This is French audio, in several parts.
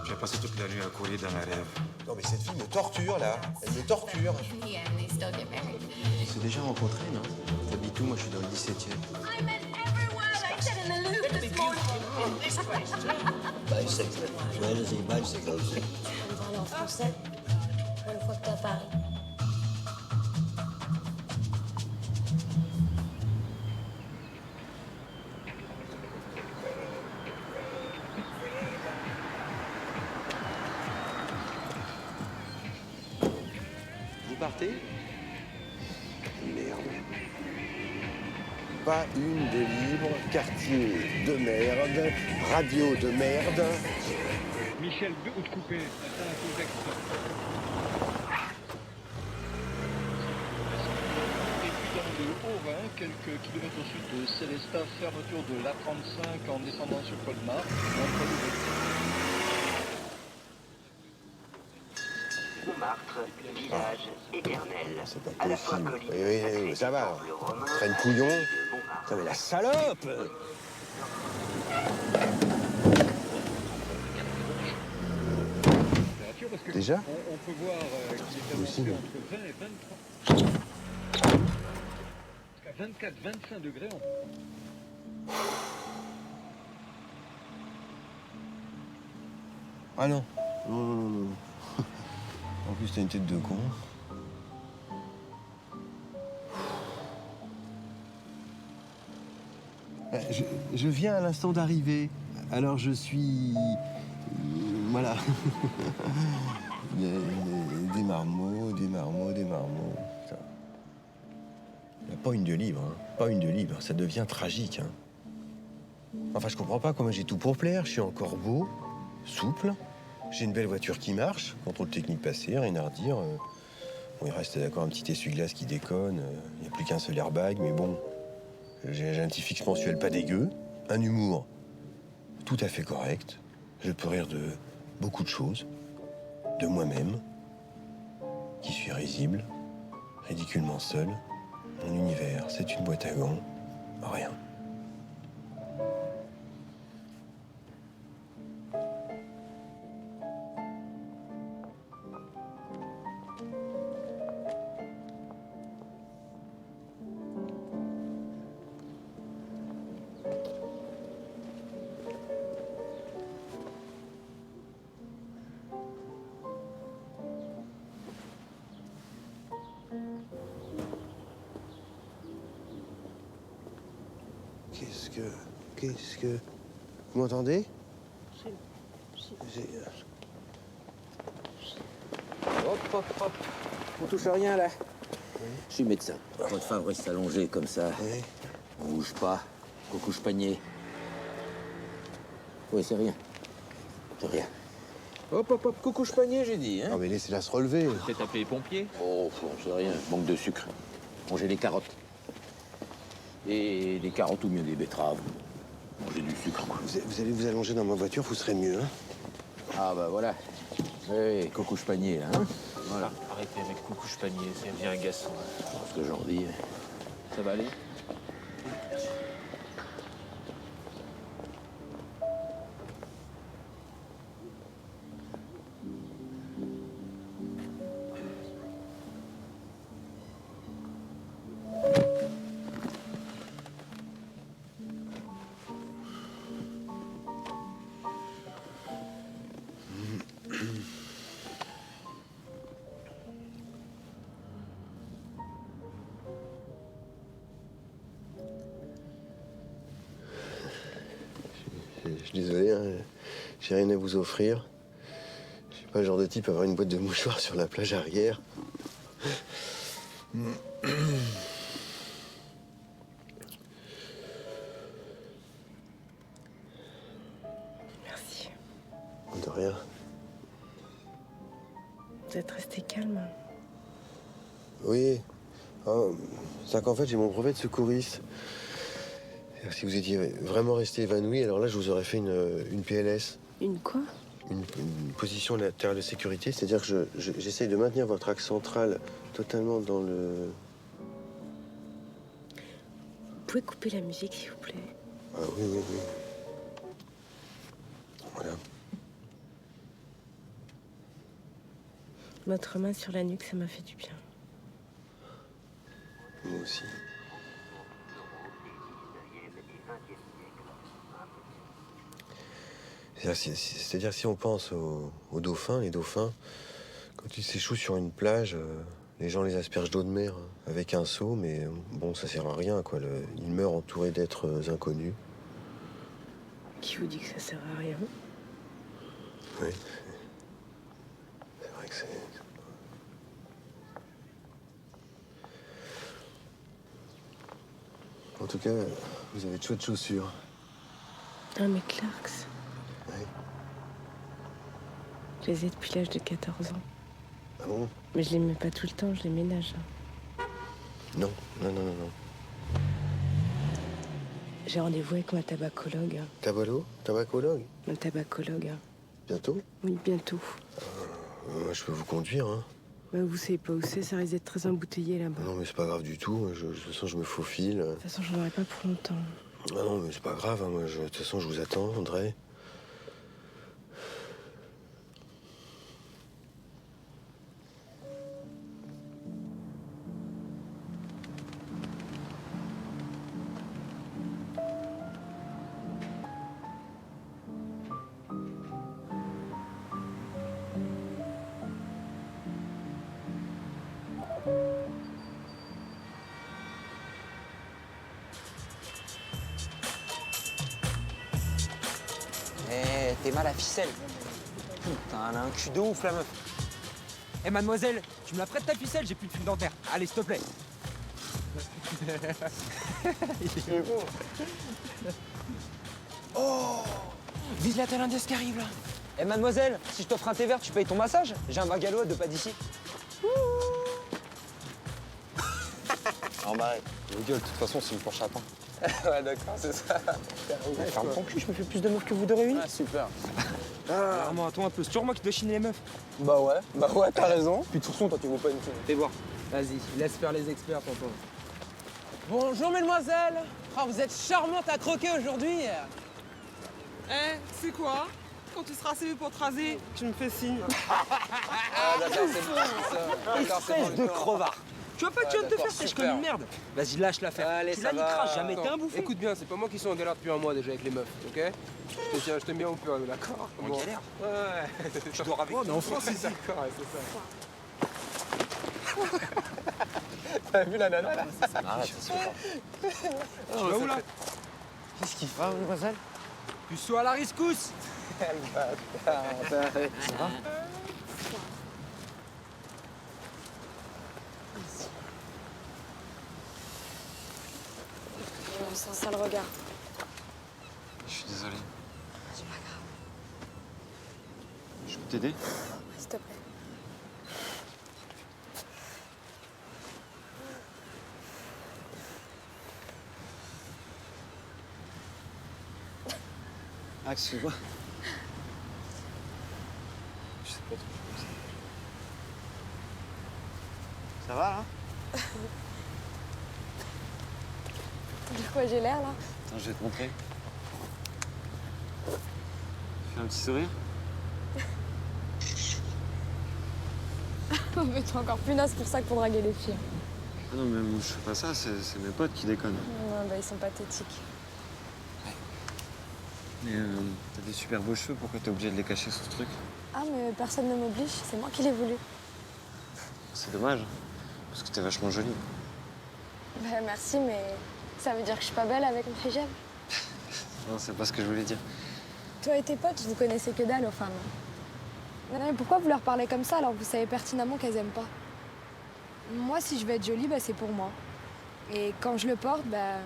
J'ai passé toute la nuit à courir dans mes rêves. Non mais cette fille me torture là, elle me torture. On s'est déjà rencontrés, non? T'habites où? Moi je suis dans le 17e. I meant everywhere I said in the Louvre this morning. Bicycle. Joël, c'est bicycle aussi. Tu vas me parler en français pour une fois que t'es à Paris. Vous partez? Merde. Pas une de libre, quartier de merde, radio de merde. Michel de Haute-Coupé, Saint-Joseph. Et puis dans le Haut-Rhin, quelques kilomètres au sud de Célestat, fermeture de l'A35 en descendant sur Colmar. Montmartre, village éternel. C'est pas À la fois possible. colline, Oui, ça va. temple romain, Traîne couillon. de Montmartre. Ça mais la salope. Parce que Déjà on peut voir qu'il est annoncé possible. entre 20 et 23. Jusqu'à 24-25 degrés. Ah non. Non. En plus t'as une tête de con. Je viens à l'instant d'arriver. Alors je suis... Voilà. Des marmots. Putain. Pas une de libre, hein. Pas une de libre. Ça devient tragique, hein. Enfin, je comprends pas comment j'ai tout pour plaire. Je suis encore beau, souple. J'ai une belle voiture qui marche. Contrôle technique passé, rien à redire. Bon, il reste d'accord un petit essuie-glace qui déconne. Il n'y a plus qu'un seul airbag, mais bon. J'ai un petit fixe mensuel pas dégueu. Un humour tout à fait correct. Je peux rire de beaucoup de choses. De moi-même, qui suis risible, ridiculement seul. Mon univers, c'est une boîte à gants. Rien. Qu'est-ce que... Vous m'entendez? Hop. On touche à rien, là. Je suis médecin. Votre femme reste allongée comme ça. Oui. On bouge pas. Coucouche panier. Oui, c'est rien. C'est rien. Hop. Coucouche panier, j'ai dit, hein. Non mais laissez-la se relever. Peut-être appeler les pompiers. Oh, c'est rien. Manque de sucre. Mangez des carottes. Et des carottes ou mieux des betteraves. Mangez du sucre, quoi. Vous allez vous allonger dans ma voiture, vous serez mieux, hein. Ah, bah voilà. Oui, coucouche panier, là, hein. Voilà. Arrêtez avec coucouche panier, c'est bien agaçant. Ce que j'en dis. Ça va aller? suis désolé, hein, j'ai rien à vous offrir. Je suis pas le genre de type à avoir une boîte de mouchoirs sur la plage arrière. Merci. De rien. Vous êtes resté calme. Oui. C'est qu'en fait, j'ai mon brevet de secouriste. C'est-à-dire que si vous étiez vraiment resté évanoui, alors là, je vous aurais fait une PLS. Une quoi? Une position latérale de sécurité. C'est-à-dire que j'essaye de maintenir votre axe central totalement dans le... Vous pouvez couper la musique, s'il vous plaît? Ah oui, oui, oui. Voilà. Votre main sur la nuque, ça m'a fait du bien. Moi aussi. C'est-à-dire si on pense aux dauphins, les dauphins, quand ils s'échouent sur une plage, les gens les aspergent d'eau de mer avec un seau, mais bon, ça sert à rien, quoi. Ils meurent entourés d'êtres inconnus. Qui vous dit que ça sert à rien? Oui. C'est vrai que c'est... En tout cas, vous avez de chouettes chaussures. Ah, mes Clarks. Oui. Je les ai depuis l'âge de 14 ans. Ah bon? Mais je les mets pas tout le temps, je les ménage. Non, non, non, non, non. J'ai rendez-vous avec ma tabacologue. Tabacologue? Ma tabacologue. Bientôt? Oui, bientôt. Moi, je peux vous conduire, hein. Bah, vous savez pas où c'est, ça risque d'être très embouteillé là-bas. Non, mais c'est pas grave du tout. De toute façon, je me faufile. De toute façon, j'en aurai pas pour longtemps. Ah non, mais c'est pas grave. Hein. Moi, de toute façon, je vous attends, André. Eh, t'es mal à ficelle. Putain, elle a un cul de ouf, la meuf. Eh mademoiselle, tu me la prêtes ta ficelle, j'ai plus de fil dentaire. Allez, s'il te plaît. Oh, vise la thaïlandaise qui arrive là. Eh mademoiselle, si je t'offre un thé vert, tu payes ton massage? J'ai un bagalo de pas d'ici. En bas, le gueule, de toute façon, c'est une Porsche à pain. Ouais, d'accord, c'est ça. Ferme ton cul, je me fais plus de meufs que vous deux réunis. Ah, super. Vraiment, attends un peu, c'est toujours moi qui dois chiner les meufs. Bah ouais, t'as raison. Puis de toute façon, toi, tu vaux pas une thune. Fais voir. Vas-y, laisse faire les experts, tonton. Bonjour, mesdemoiselles. Oh, vous êtes charmantes à croquer aujourd'hui. Eh, c'est quoi? Quand tu seras assez vieux pour te raser, tu me fais signe. Ah, d'accord, c'est bon, ça. Espèce de crevard. Tu vois pas que tu viens de te faire sèche comme une merde? Vas-y, lâche l'affaire. Allez, tu ça la niqueras va. jamais, t'es un bouffon. Écoute bien, c'est pas moi qui suis en galère depuis un mois déjà avec les meufs, ok? Je t'aime bien au pur, d'accord? En galère? Ouais. Tu dors avec. Oh, mais en France, c'est d'accord, ouais, c'est ça. T'as vu la nana là? Arrête, c'est super. Tu vas où là? Qu'est-ce qu'il fait, mademoiselle? Puceau à la riscousse. Ça va? C'est un sale regard. Je suis désolé. C'est pas grave. Je peux t'aider? S'il te plaît. Ah, excuse-moi. Je sais pas trop comme ça. Ça va, là? De quoi j'ai l'air, là? Attends, je vais te montrer. Fais un petit sourire. Mais t'es encore plus naze pour ça que pour draguer les filles. Ah non, mais moi, je fais pas ça, c'est mes potes qui déconnent. Non, bah ils sont pathétiques. Mais t'as des super beaux cheveux, pourquoi t'es obligé de les cacher sous ce truc? Ah, mais personne ne m'oblige, c'est moi qui l'ai voulu. C'est dommage, parce que t'es vachement jolie. Bah merci, mais ça veut dire que je suis pas belle avec mon hijab. Non, c'est pas ce que je voulais dire. Toi et tes potes, vous connaissez que dalle aux femmes. Non, mais pourquoi vous leur parlez comme ça alors que vous savez pertinemment qu'elles aiment pas? Moi, si je veux être jolie, bah, c'est pour moi. Et quand je le porte, bah,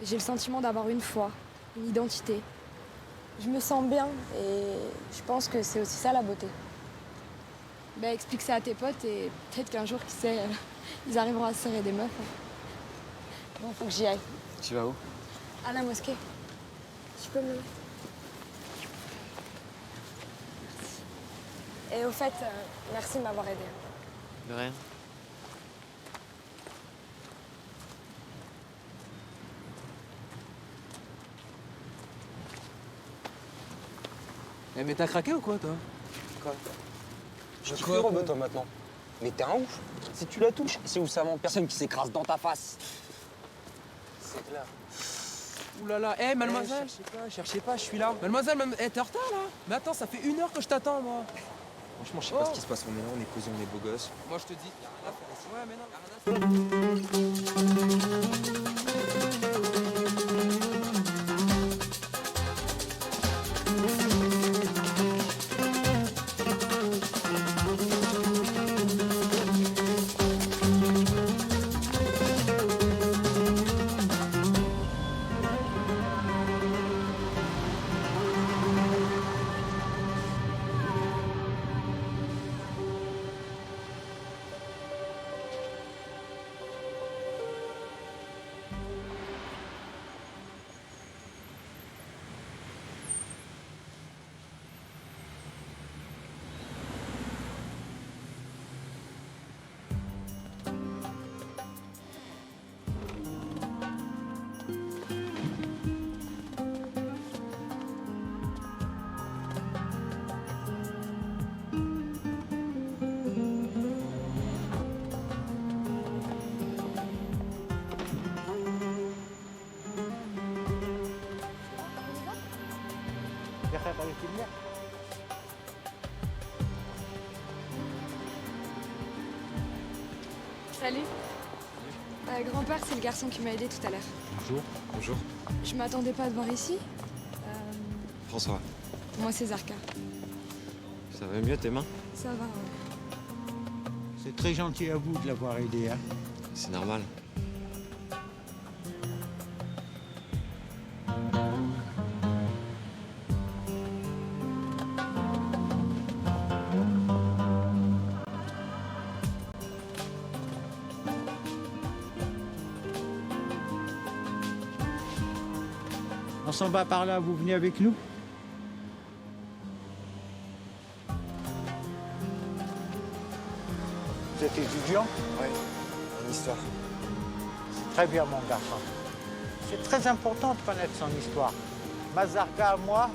j'ai le sentiment d'avoir une foi, une identité. Je me sens bien et je pense que c'est aussi ça la beauté. Bah, explique ça à tes potes et peut-être qu'un jour, qui sait, ils arriveront à se serrer des meufs. Bon, faut que j'y aille. Tu vas où? À la mosquée. Tu peux me lever? Et au fait, merci de m'avoir aidé. De rien. Eh mais t'as craqué ou quoi, toi? Quoi? Je suis plus robot, toi, maintenant. Mais t'es un ouf. Si tu la touches, c'est où ça ment? Personne qui s'écrase dans ta face. C'est clair. Ouh là là, mademoiselle. Cherchez pas, je suis là. Mademoiselle, t'es en retard là? Mais attends, ça fait 1 heure que je t'attends, moi. Franchement, je sais pas ce qui se passe. On est là, on est posé, on est beaux gosses. Moi, je te dis, y'a rien à faire ici. Ouais, mais non, y'a Salut. Grand-père, c'est le garçon qui m'a aidé tout à l'heure. Bonjour. Bonjour. Je m'attendais pas à te voir ici. François. Moi, c'est Zarka. Ça va mieux tes mains? Ça va, ouais. C'est très gentil à vous de l'avoir aidé, hein. C'est normal. On s'en va par là, vous venez avec nous? Vous êtes étudiant? Oui, en histoire. Très bien, mon garçon. C'est très important de connaître son histoire. Mazarka, moi,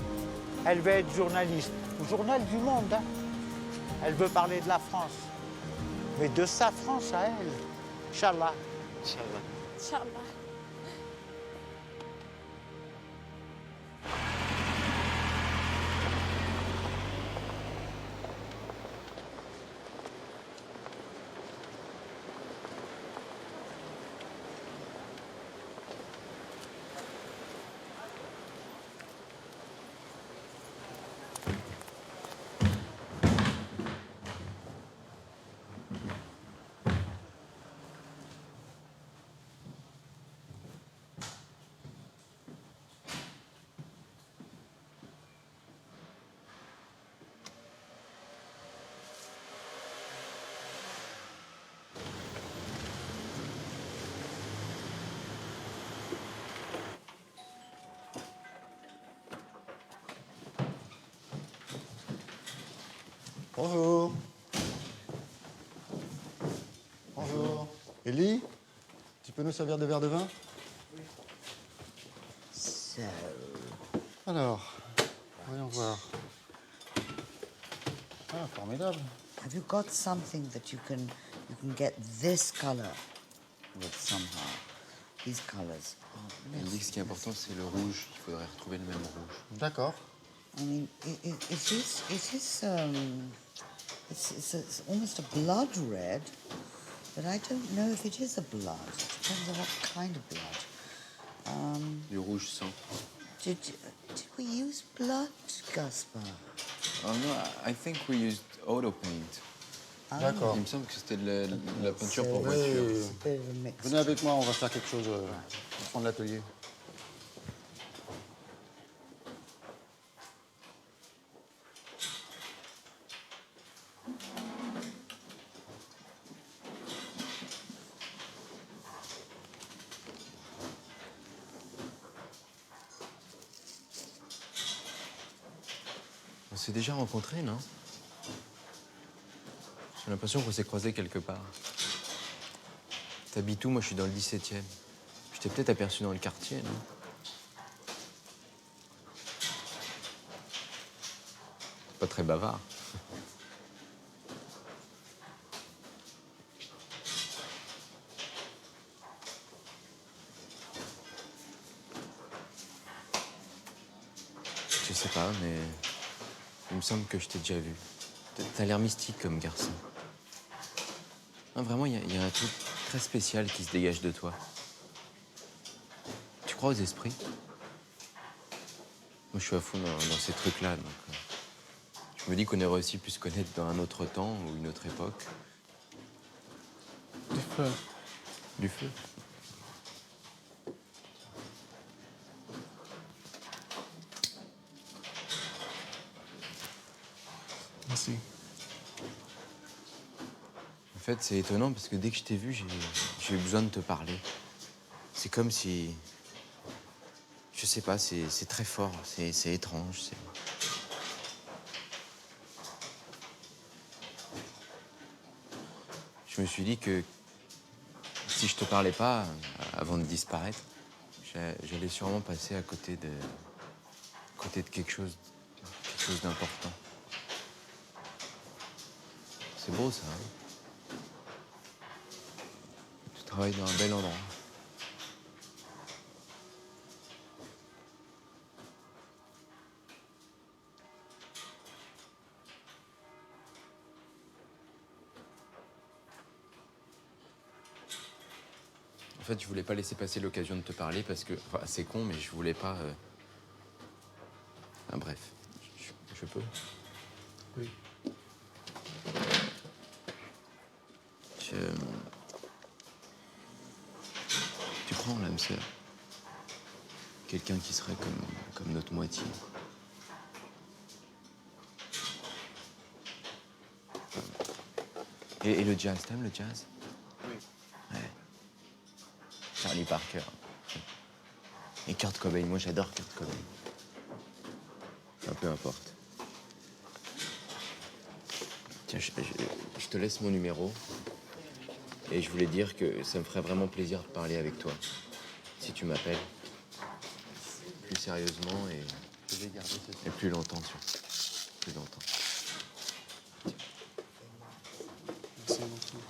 elle veut être journaliste. Au Journal du Monde, hein. Elle veut parler de la France. Mais de sa France à elle. Inch'Allah. Inch'Allah. Inch'Allah. Bonjour. Bonjour. Ellie, tu peux nous servir des verres de vin? Oui. So... Alors, voyons voir. Ah, formidable. Have you got something that you can get this color with somehow? These colors. Elle dit que ce qui est important, c'est le rouge. Il faudrait retrouver le même rouge. D'accord. I mean, is this it's almost a blood red, but I don't know if it is a blood. It depends on what kind of blood. Du rouge sang. Did we use blood, Gaspard? Oh non, I think we used auto paint. D'accord. Il me semble que c'était de la peinture pour Oui, voiture. oui, oui. Venez avec moi, on va faire quelque chose au fond de l'atelier. On s'est déjà rencontrés, non? J'ai l'impression qu'on s'est croisés quelque part. T'habites où? Moi, je suis dans le 17e. Je t'ai peut-être aperçu dans le quartier, non? T'es pas très bavard. Je sais pas, mais il me semble que je t'ai déjà vu. T'as l'air mystique comme garçon. Non, vraiment, il y a un truc très spécial qui se dégage de toi. Tu crois aux esprits? Moi, je suis à fond dans ces trucs-là, donc... je me dis qu'on aurait aussi pu se connaître dans un autre temps ou une autre époque. Du feu. Du feu? Merci. En fait, c'est étonnant parce que dès que je t'ai vu, j'ai eu besoin de te parler. C'est comme si... Je sais pas, c'est très fort, c'est étrange. Je me suis dit que si je te parlais pas avant de disparaître, j'allais sûrement passer à côté de quelque chose d'important. C'est beau, ça, hein? Tu travailles dans un bel endroit. En fait, je voulais pas laisser passer l'occasion de te parler parce que... Enfin, c'est con, mais je voulais pas... Enfin, bref, je peux? Oui. Tu prends l'âme sœur. Quelqu'un qui serait comme notre moitié. Et le jazz, t'aimes le jazz? Oui. Ouais. Charlie Parker. Et Kurt Cobain, moi j'adore Kurt Cobain. Enfin, peu importe. Tiens, je te laisse mon numéro. Et je voulais dire que ça me ferait vraiment plaisir de parler avec toi. Si tu m'appelles. Plus sérieusement et plus longtemps, surtout. Plus longtemps. Merci beaucoup.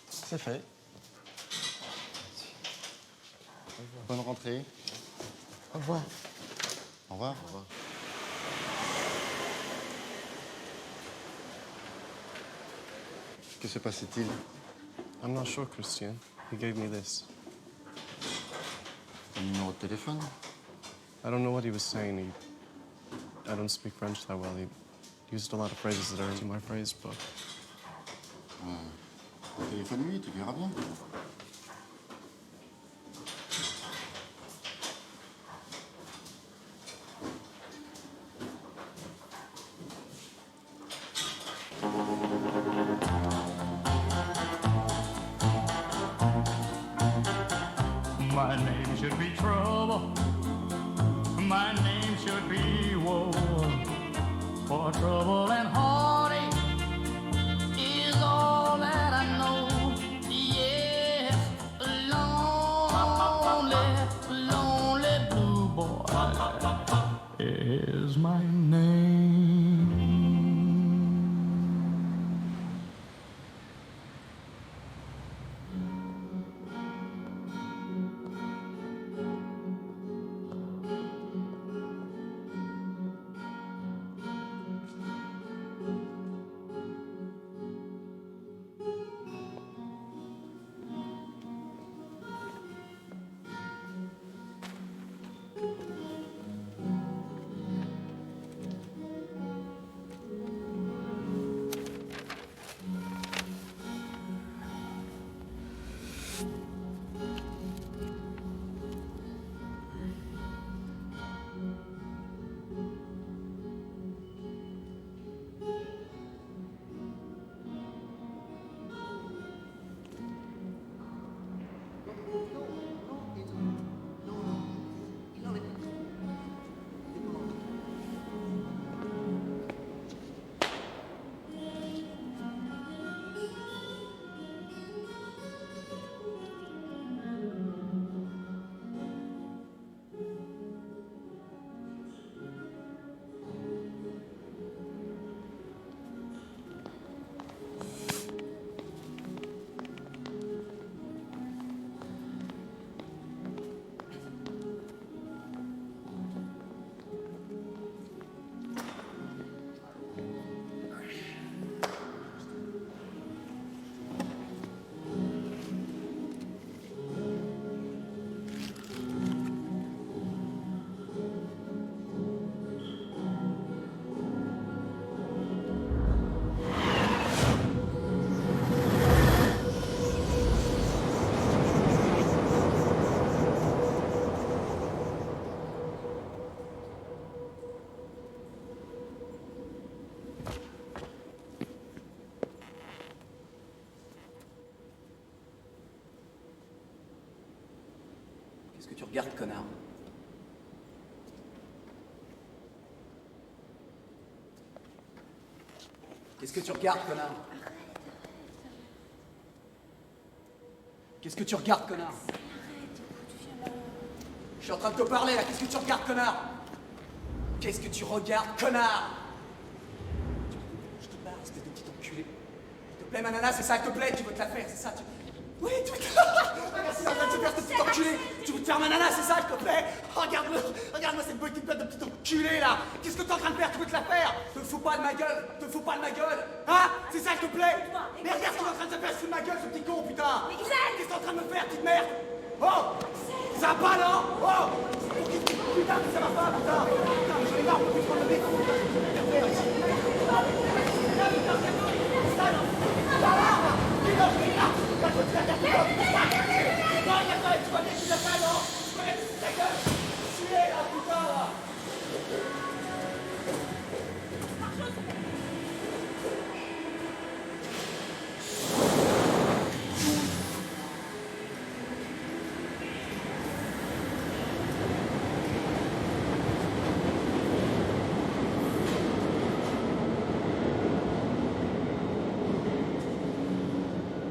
C'est fait. Bonne rentrée. Au revoir. Au revoir. Au revoir. Que se passait-il? I'm not sure, Christian. He gave me this. Un numéro de téléphone? I don't know what he was saying. I don't speak French that well. He used a lot of phrases that aren't in my phrase book. Téléphone-lui, tu verras bien. My name should be trouble. My name should be woe. For trouble and heartache is all that I know. Yes, lonely, lonely blue boy is my name. Qu'est-ce que tu regardes, connard? Qu'est-ce que tu regardes, connard? Qu'est-ce que tu regardes, connard? Je suis en train de te parler, là. Qu'est-ce que tu regardes, connard? Qu'est-ce que tu regardes, connard? Je te barre, espèce de petit enculé. S'il te plaît, ma nana, c'est ça, s'il te plaît, tu veux te la faire, c'est ça, Oui, tu veux te Regarde, c'est en train de se faire, ce petit enculé. Tu veux te faire ma nana, c'est ça, s'il te plaît? Regarde-moi cette petite tête de petit enculé, là. Qu'est-ce que t'es en train de faire? Tu veux te la faire? Te fous pas de ma gueule, Hein? C'est ça, s'il te plaît? Mais regarde ce qu'il est en train de se faire, sous ma gueule, ce petit con, putain. Qu'est-ce que t'es en train de me faire, petite merde? Oh! Ça va pas, non? Oh! Putain, mais ça va pas, putain! Putain, mais j'en ai marre, on peut plus prendre le bec!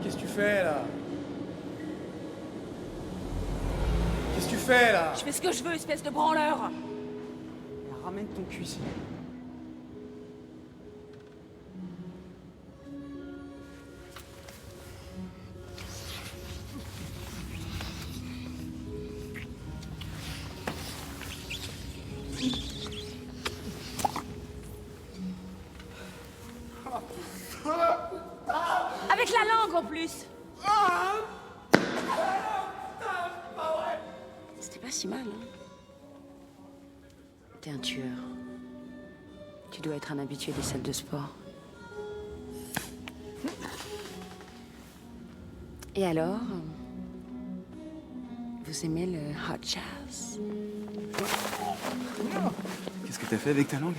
Qu'est-ce que tu fais là? Qu'est-ce que tu fais là? Je fais ce que je veux, espèce de branleur. Ramène ton cul ici. Avec la langue en plus. C'était pas si mal, hein? T'es un tueur. Tu dois être un habitué des salles de sport. Et alors, vous aimez le hot jazz? Qu'est-ce que t'as fait avec ta langue?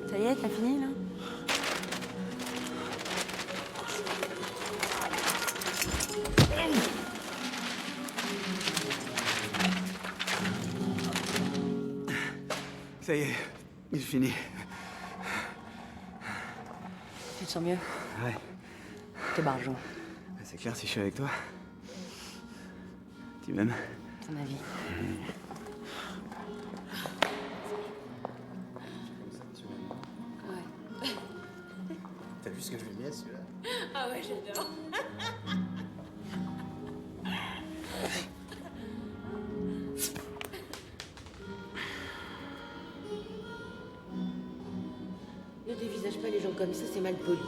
Ça y est, t'as fini là? Ça y est, j'ai fini. Tu te sens mieux? Ouais. T'es barjot. C'est clair, si je suis avec toi. Tu m'aimes? Ton avis. Ouais. T'as vu ce que je lui ai mis à celui-là? Ah ouais, j'adore. Ne dévisage pas les gens comme ça, c'est mal poli.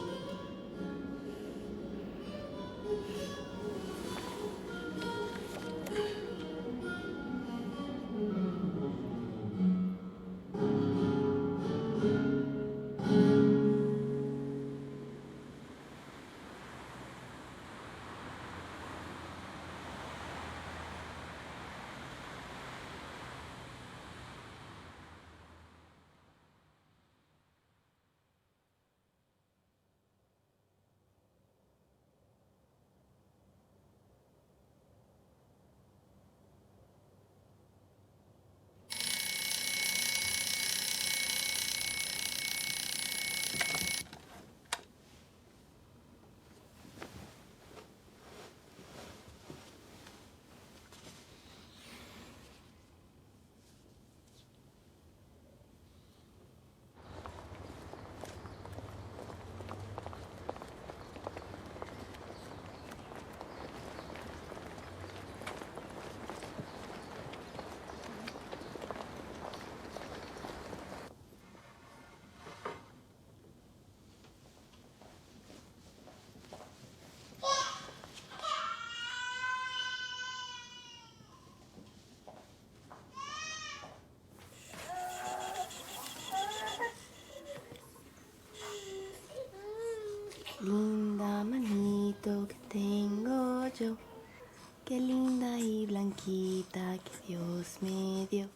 rojita que Dios me dio.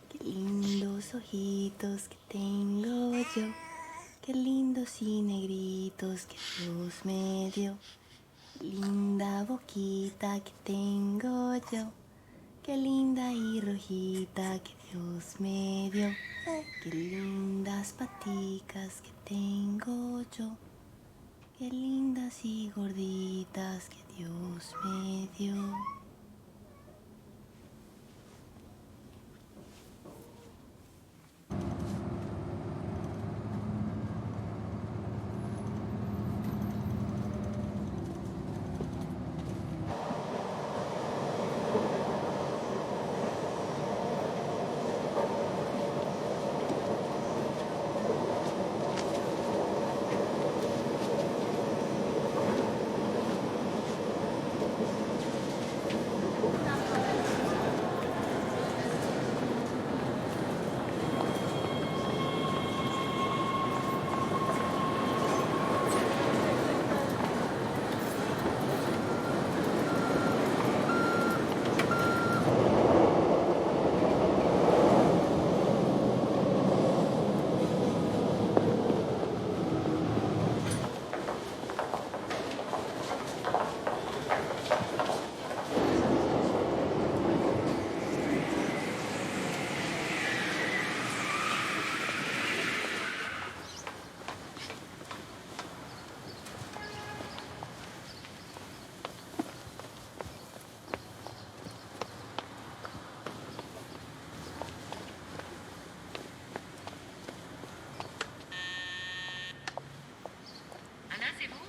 Qué lindos ojitos que tengo yo. Qué lindos y negritos que Dios me dio. Linda boquita que tengo yo. Qué linda y rojita que Dios me dio. Qué lindas paticas que tengo yo. Qué lindas y gorditas que Dios me dio.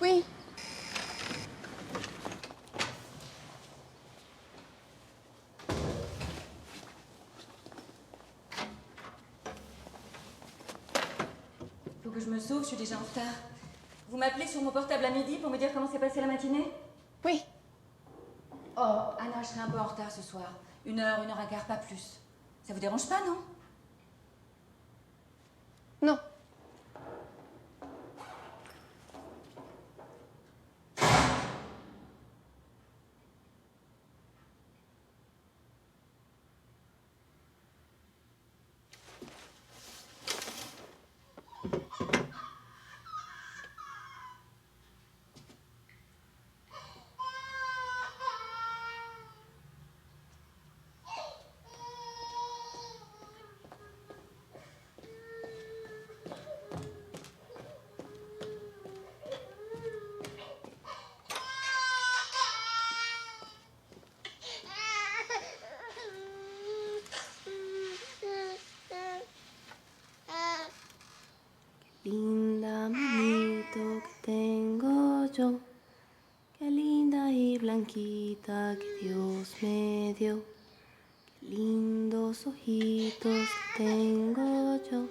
Oui. Faut que je me sauve, je suis déjà en retard. Vous m'appelez sur mon portable à midi pour me dire comment s'est passée la matinée? Oui. Oh, Anna, je serai un peu en retard ce soir. 1 heure, 1 heure un quart, pas plus. Ça vous dérange pas, non? Non. Linda manito que tengo yo, qué linda y blanquita que Dios me dio, qué lindos ojitos que tengo yo,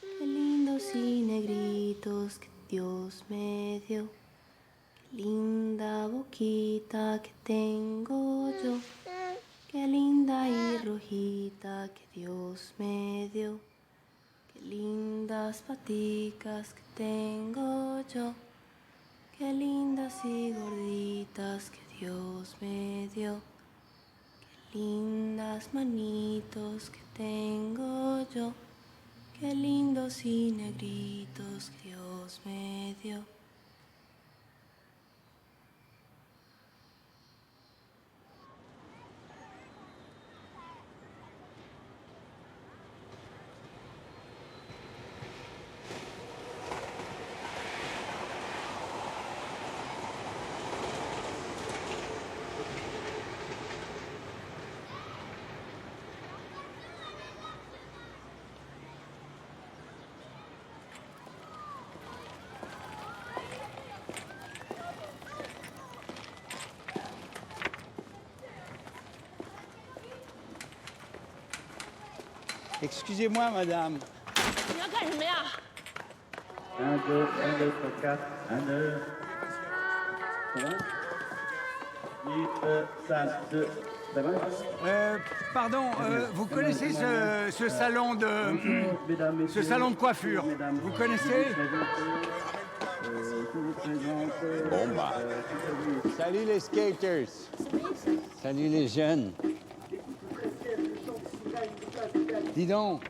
qué lindos y negritos que Dios me dio, qué linda boquita que tengo yo, qué linda y rojita que Dios me dio. Qué lindas paticas que tengo yo, qué lindas y gorditas que Dios me dio, qué lindas manitos que tengo yo, qué lindos y negritos que Dios me dio. Excusez-moi, madame. 你要干什么呀？ 1, 2, 1, 2, 3, 4, 1, 2. Ça va 8, salle 2. Ça va Pardon, vous connaissez ce salon de... ce salon de coiffure? Vous connaissez? Bon bah. Salut les skaters. Salut les jeunes. Dis donc,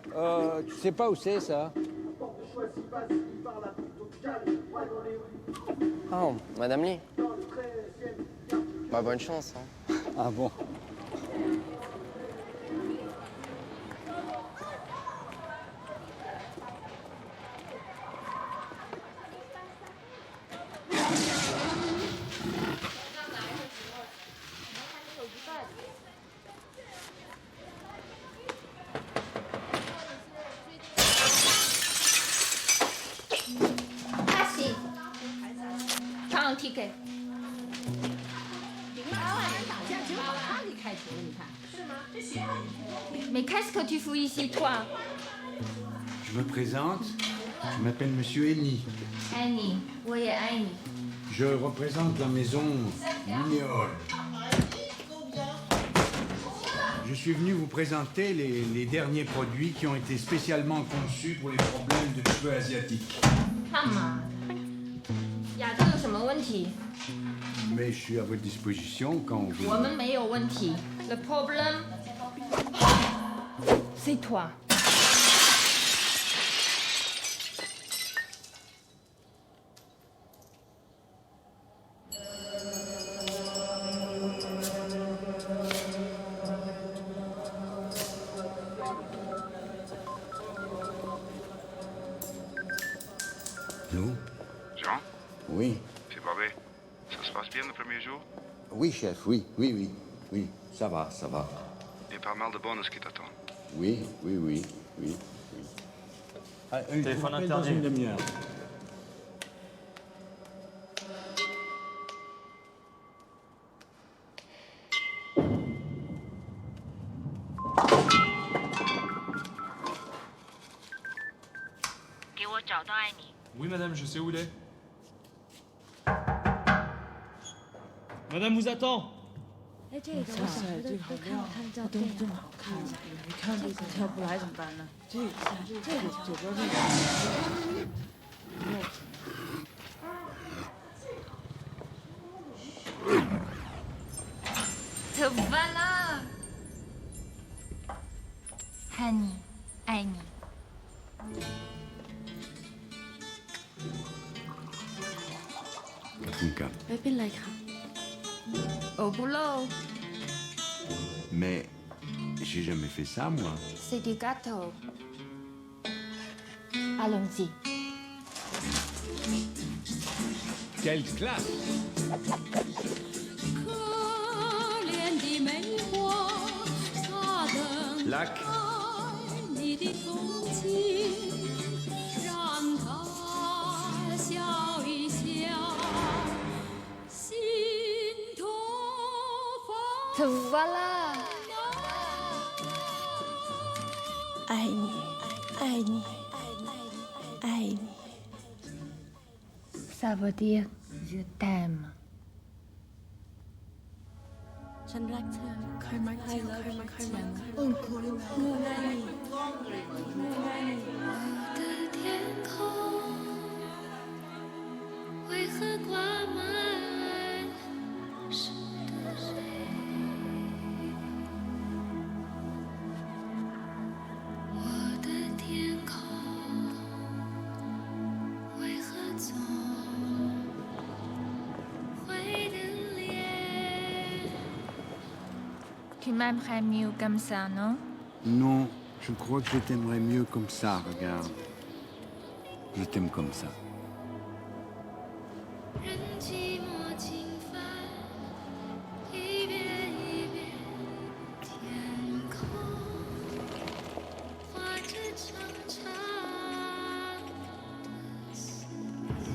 tu sais pas où c'est ça? Oh, Madame Lee. Bah, bonne chance. Hein. Ah bon? Assis. Prends un ticket. Mais qu'est-ce que tu fous ici, toi? Je me présente, je m'appelle Monsieur Henny. Annie, où est Annie? Je représente la maison Minéol. Je suis venu vous présenter les derniers produits qui ont été spécialement conçus pour les problèmes de cheveux asiatiques. 干嘛？亚洲有什么问题？ Mais je suis à votre disposition quand vous... 我们没有问题。Le problème, c'est toi. Nous? Jean, Oui. c'est Barbé. Ça se passe bien le premier jour? Oui, chef, oui. Oui, ça va. Il y a pas mal de bonus qui t'attendent. Oui. Téléphone interdit. Une demi-heure. Oui, madame, je sais où il est. Madame vous attend. 哎，这个我觉得都看不看照片啊？好看，你看这个跳不来怎么办呢？这个嘴边这个。 Te voilà. Annie, Annie. Kunka. ไม่เป็นไรค่ะ Au boulot, Mais j'ai jamais fait ça, moi. c'est du gâteau. Allons-y. Quelle classe! 可怜的梅花，它等 Lac. 你的风景，让它笑一笑，心头放。Te voilà. 爱你，爱你，爱你。 Ça veut dire je t'aime. ฉันรักเธอเคยรักเธอเคยรักเธอ我爱你，我爱你。我的天空为何挂满湿的泪？我的天空为何总会的脸？Tu m'aimerais mieux comme ça, non? Non, je crois que je t'aimerais mieux comme ça, regarde. Je t'aime comme ça. 任寂寞侵犯，一遍一遍，天空画着长长的思念。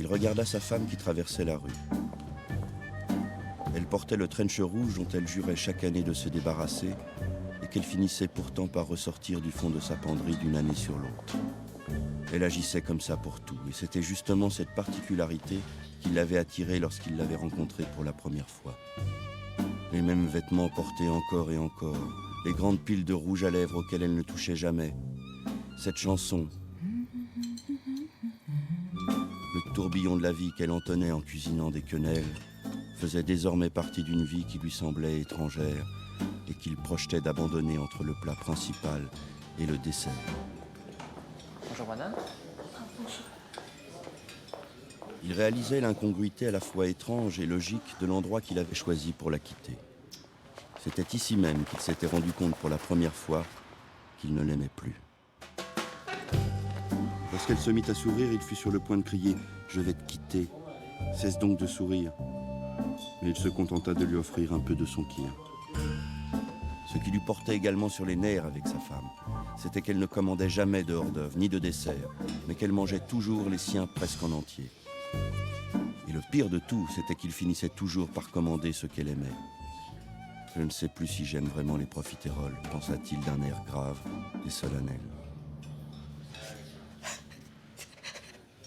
regarda sa femme qui traversait la rue. Elle portait le trench rouge dont elle jurait chaque année de se débarrasser et qu'elle finissait pourtant par ressortir du fond de sa penderie d'une année sur l'autre. Elle agissait comme ça pour tout, et c'était justement cette particularité qui l'avait attirée lorsqu'il l'avait rencontrée pour la première fois. Les mêmes vêtements portés encore et encore, les grandes piles de rouge à lèvres auxquelles elle ne touchait jamais, cette chanson, le tourbillon de la vie qu'elle entonnait en cuisinant des quenelles, faisait désormais partie d'une vie qui lui semblait étrangère et qu'il projetait d'abandonner entre le plat principal et le dessert. Bonjour madame. Il réalisait l'incongruité à la fois étrange et logique de l'endroit qu'il avait choisi pour la quitter. C'était ici même qu'il s'était rendu compte pour la première fois qu'il ne l'aimait plus. Lorsqu'elle se mit à sourire, il fut sur le point de crier « Je vais te quitter, cesse donc de sourire ». Mais il se contenta de lui offrir un peu de son kir. Ce qui lui portait également sur les nerfs avec sa femme, c'était qu'elle ne commandait jamais de hors-d'œuvre ni de dessert, mais qu'elle mangeait toujours les siens presque en entier. Et le pire de tout, c'était qu'il finissait toujours par commander ce qu'elle aimait. « Je ne sais plus si j'aime vraiment les profiteroles », pensa-t-il d'un air grave et solennel.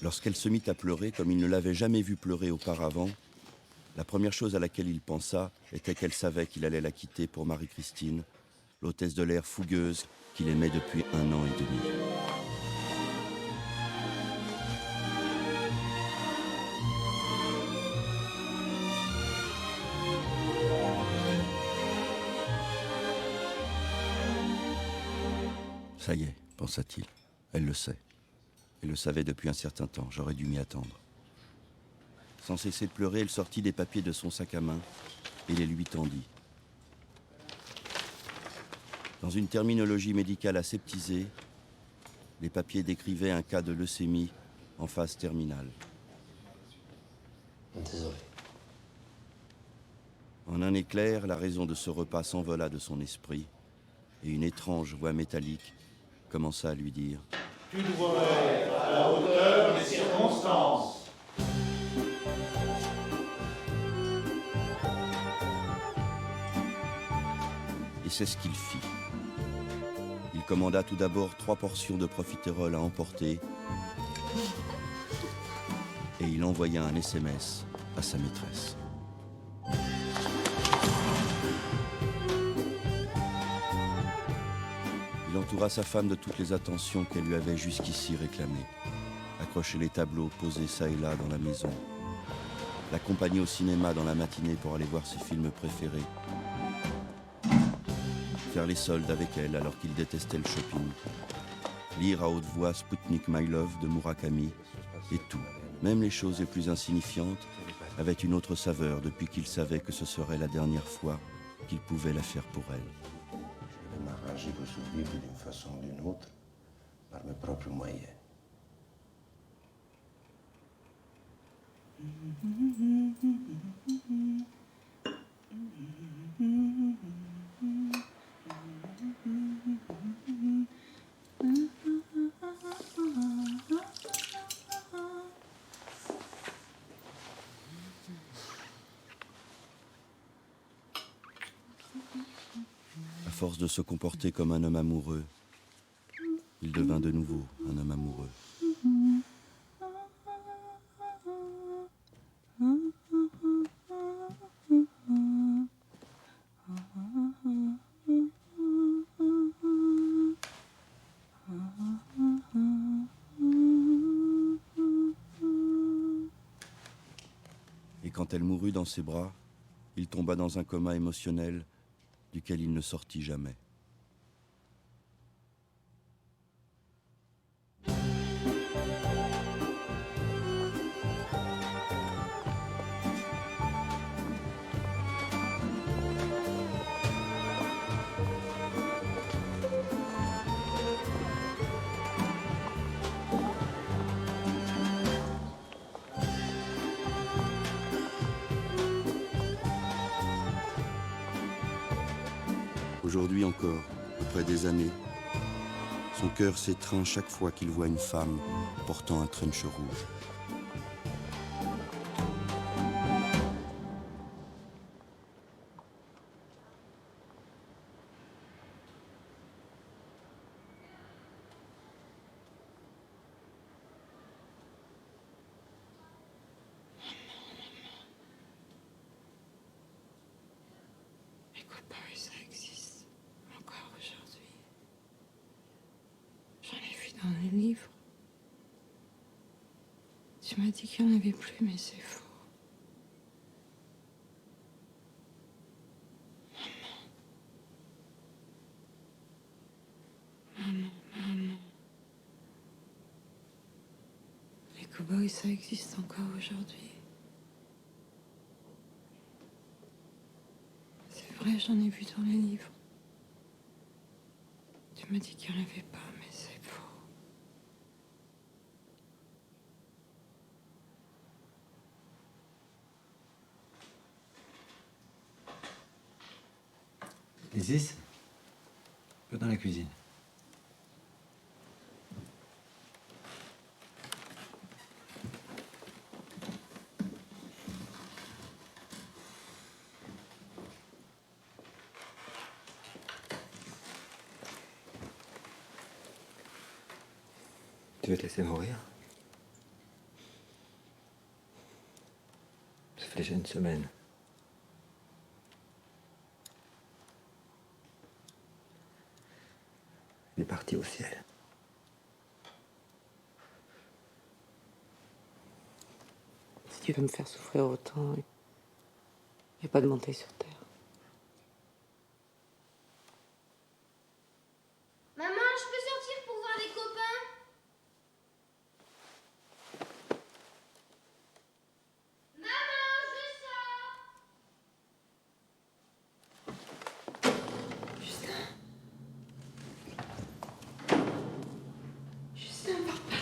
Lorsqu'elle se mit à pleurer comme il ne l'avait jamais vue pleurer auparavant, la première chose à laquelle il pensa était qu'elle savait qu'il allait la quitter pour Marie-Christine, l'hôtesse de l'air fougueuse qu'il aimait depuis 1 an et demi. Ça y est, pensa-t-il, elle le sait. Elle le savait depuis un certain temps, j'aurais dû m'y attendre. Sans cesser de pleurer, elle sortit des papiers de son sac à main et les lui tendit. Dans une terminologie médicale aseptisée, les papiers décrivaient un cas de leucémie en phase terminale. Désolé. En un éclair, la raison de ce repas s'envola de son esprit et une étrange voix métallique commença à lui dire « Tu dois être à la hauteur des circonstances. » Et c'est ce qu'il fit. Il commanda tout d'abord 3 portions de profiterole à emporter et il envoya un SMS à sa maîtresse. Il entoura sa femme de toutes les attentions qu'elle lui avait jusqu'ici réclamées. Accrocher les tableaux posés çà et là dans la maison. L'accompagner au cinéma dans la matinée pour aller voir ses films préférés. Faire les soldes avec elle alors qu'il détestait le shopping. Lire à haute voix Sputnik My Love de Murakami. Et tout, même les choses les plus insignifiantes, avaient une autre saveur depuis qu'il savait que ce serait la dernière fois qu'il pouvait la faire pour elle. Je vais m'arranger pour survivre d'une façon ou d'une autre, par mes propres moyens. À force de se comporter comme un homme amoureux, il devint de nouveau un homme amoureux. Et quand elle mourut dans ses bras, il tomba dans un coma émotionnel duquel il ne sortit jamais. Aujourd'hui encore, après des années, son cœur s'étreint chaque fois qu'il voit une femme portant un trench rouge. dans les livres. Tu m'as dit qu'il n'y en avait plus, mais c'est faux. Maman. Les cow-boys, ça existe encore aujourd'hui. C'est vrai, j'en ai vu dans les livres. Tu m'as dit qu'il n'y en avait pas, mais c'est faux. Isis, peux dans la cuisine. Tu veux te laisser mourir? Ça fait déjà une semaine. Il est parti au ciel. Si tu veux me faire souffrir autant, il n'y a pas de montée sur terre. Maman, je peux sortir pour voir les copains? Maman, je sors! Justin, papa.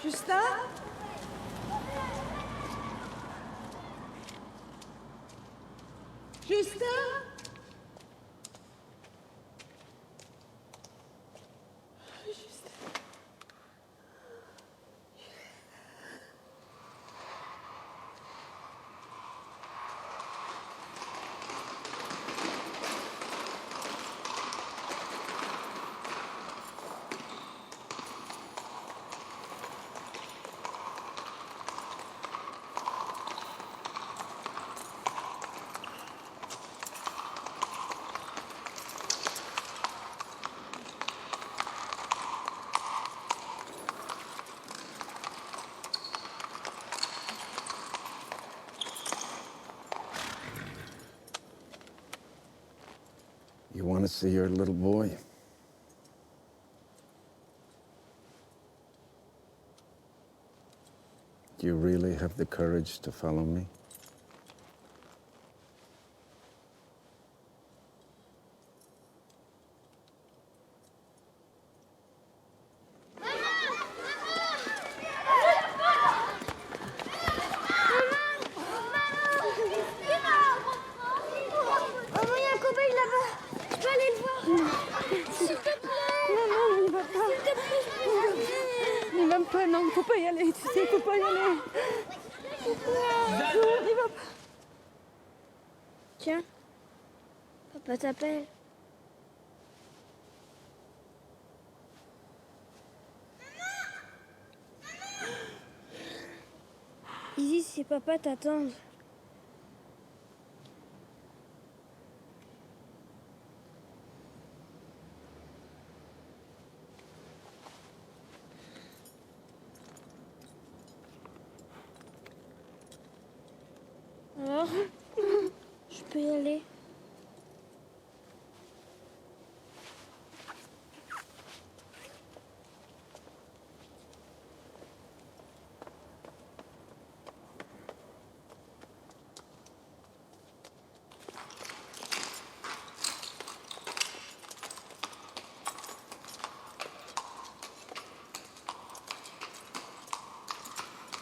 Justin? Justin? You want to see your little boy? Do you really have the courage to follow me? Maman, il y a un copain là-bas. Je peux aller le voir? S'il te plaît. Non, il va pas. S'il te plaît. Il va pas, non, faut pas y aller, tu sais, faut pas y aller. Il va pas. Tiens, papa t'appelle. Isis, c'est papa t'attend. Alors, je peux y aller.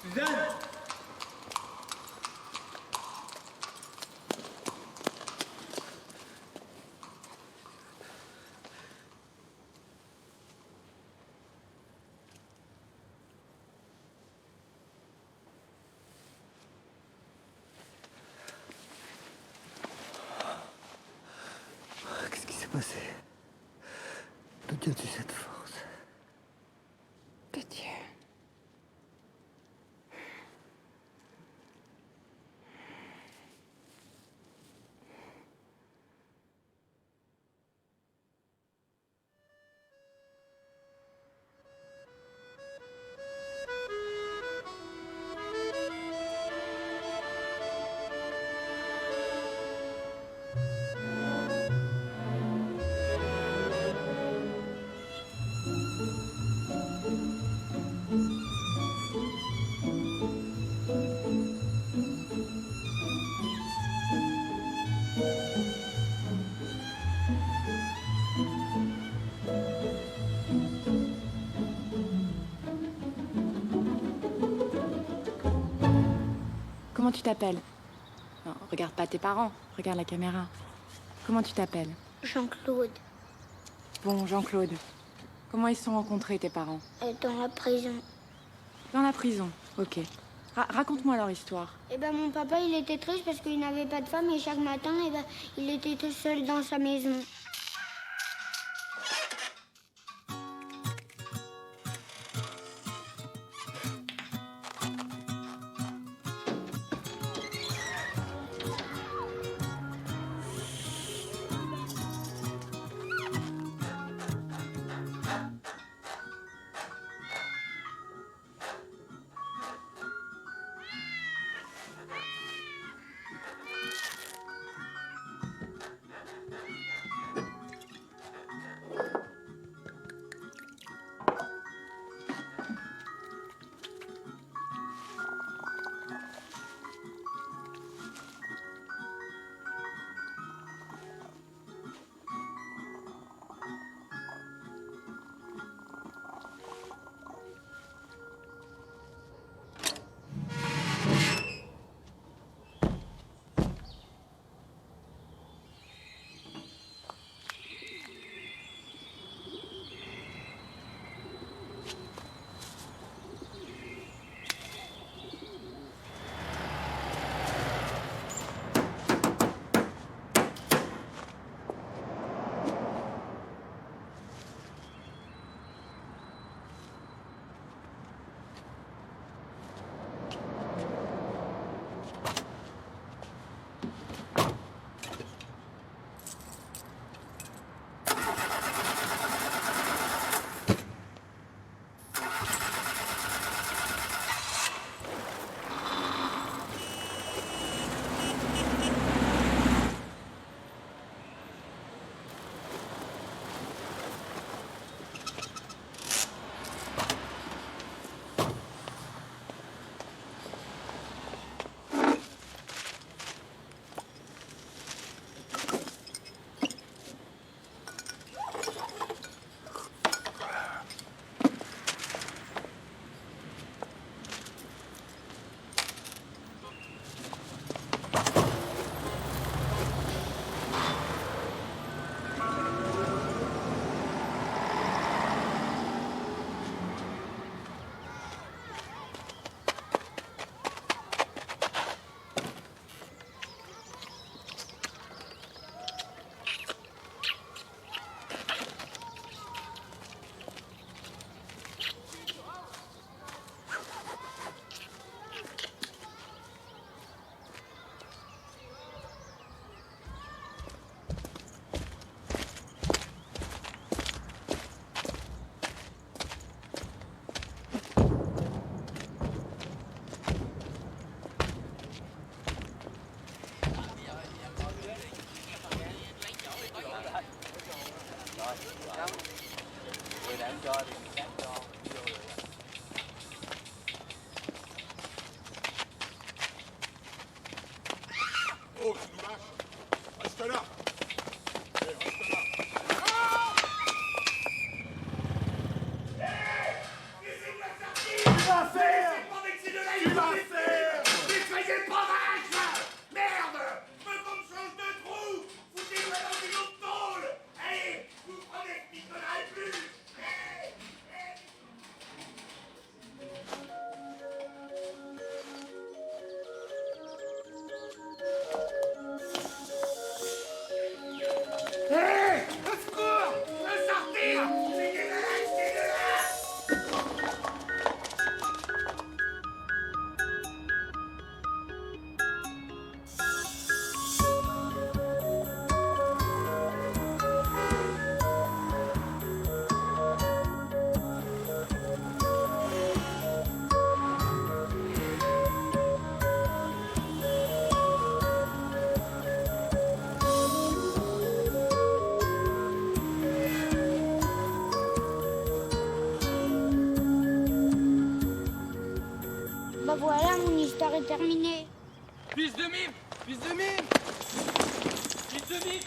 Suzanne! passer. D'où tiens-tu cette force? De Dieu. Comment tu t'appelles? Non, regarde pas tes parents, regarde la caméra. Comment tu t'appelles? Jean-Claude, Bon, Jean-Claude. Comment ils se sont rencontrés, tes parents? dans la prison. Dans la prison, ok. Raconte-moi leur histoire. Eh ben, mon papa, il était triste parce qu'il n'avait pas de femme et chaque matin, eh ben, il était tout seul dans sa maison. l'histoire est terminée. Fils de mime! Fils de mime! Fils de mime!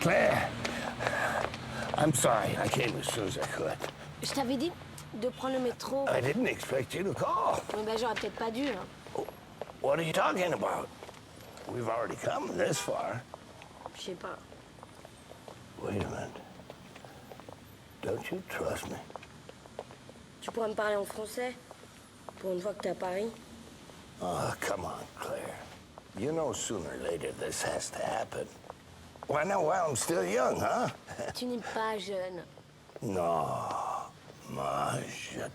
Claire, I'm sorry. I came as soon as I could. Je t'avais dit de prendre le métro. I didn't expect you to call. Mais ben, j'aurais peut-être pas dû. Hein. What are you talking about? We've already come this far. Je sais pas. Wait a minute. Don't you trust me? Tu pourrais me parler en français? Pour une fois que t'es à Paris? Oh, come on, Claire. You know sooner or later this has to happen. Why now, while I'm still young, huh? Tu n'es pas jeune. No, moi, j'ai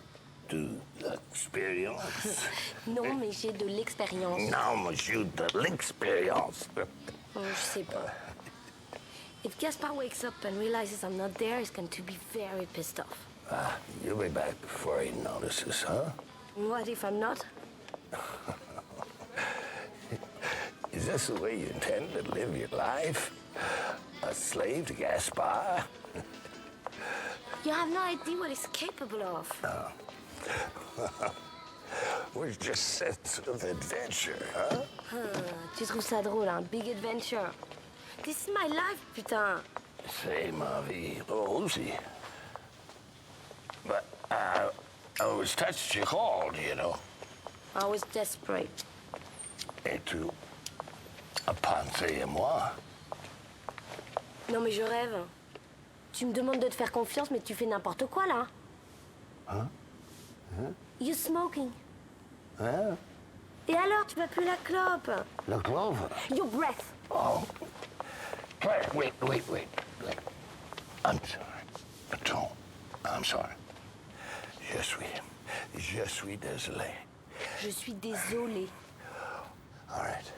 de l'expérience. Non, mais j'ai de l'expérience. Non, mais j'ai de l'expérience. Oh, je sais pas. If Gaspar wakes up and realizes I'm not there, he's going to be very pissed off. You'll be back before he notices, huh? What if I'm not? Is this the way you intend to live your life? A slave to Gaspar? You have no idea what he's capable of. We're just sense of adventure, huh? Tu trouves ça drôle, hein? Big adventure. This is my life, putain. C'est ma vie aussi. But I was touched you called, you know. I was desperate. Et tu as pensé à moi? Non, mais je rêve. Tu me demandes de te faire confiance, mais tu fais n'importe quoi, là. Hein? Hein? You smoking. Hein? Et alors, tu vas plus la clope? La clope? Your breath. Oh. Claire, wait. I'm sorry. Don't. I'm sorry. Je suis désolé. Je suis désolée. All right.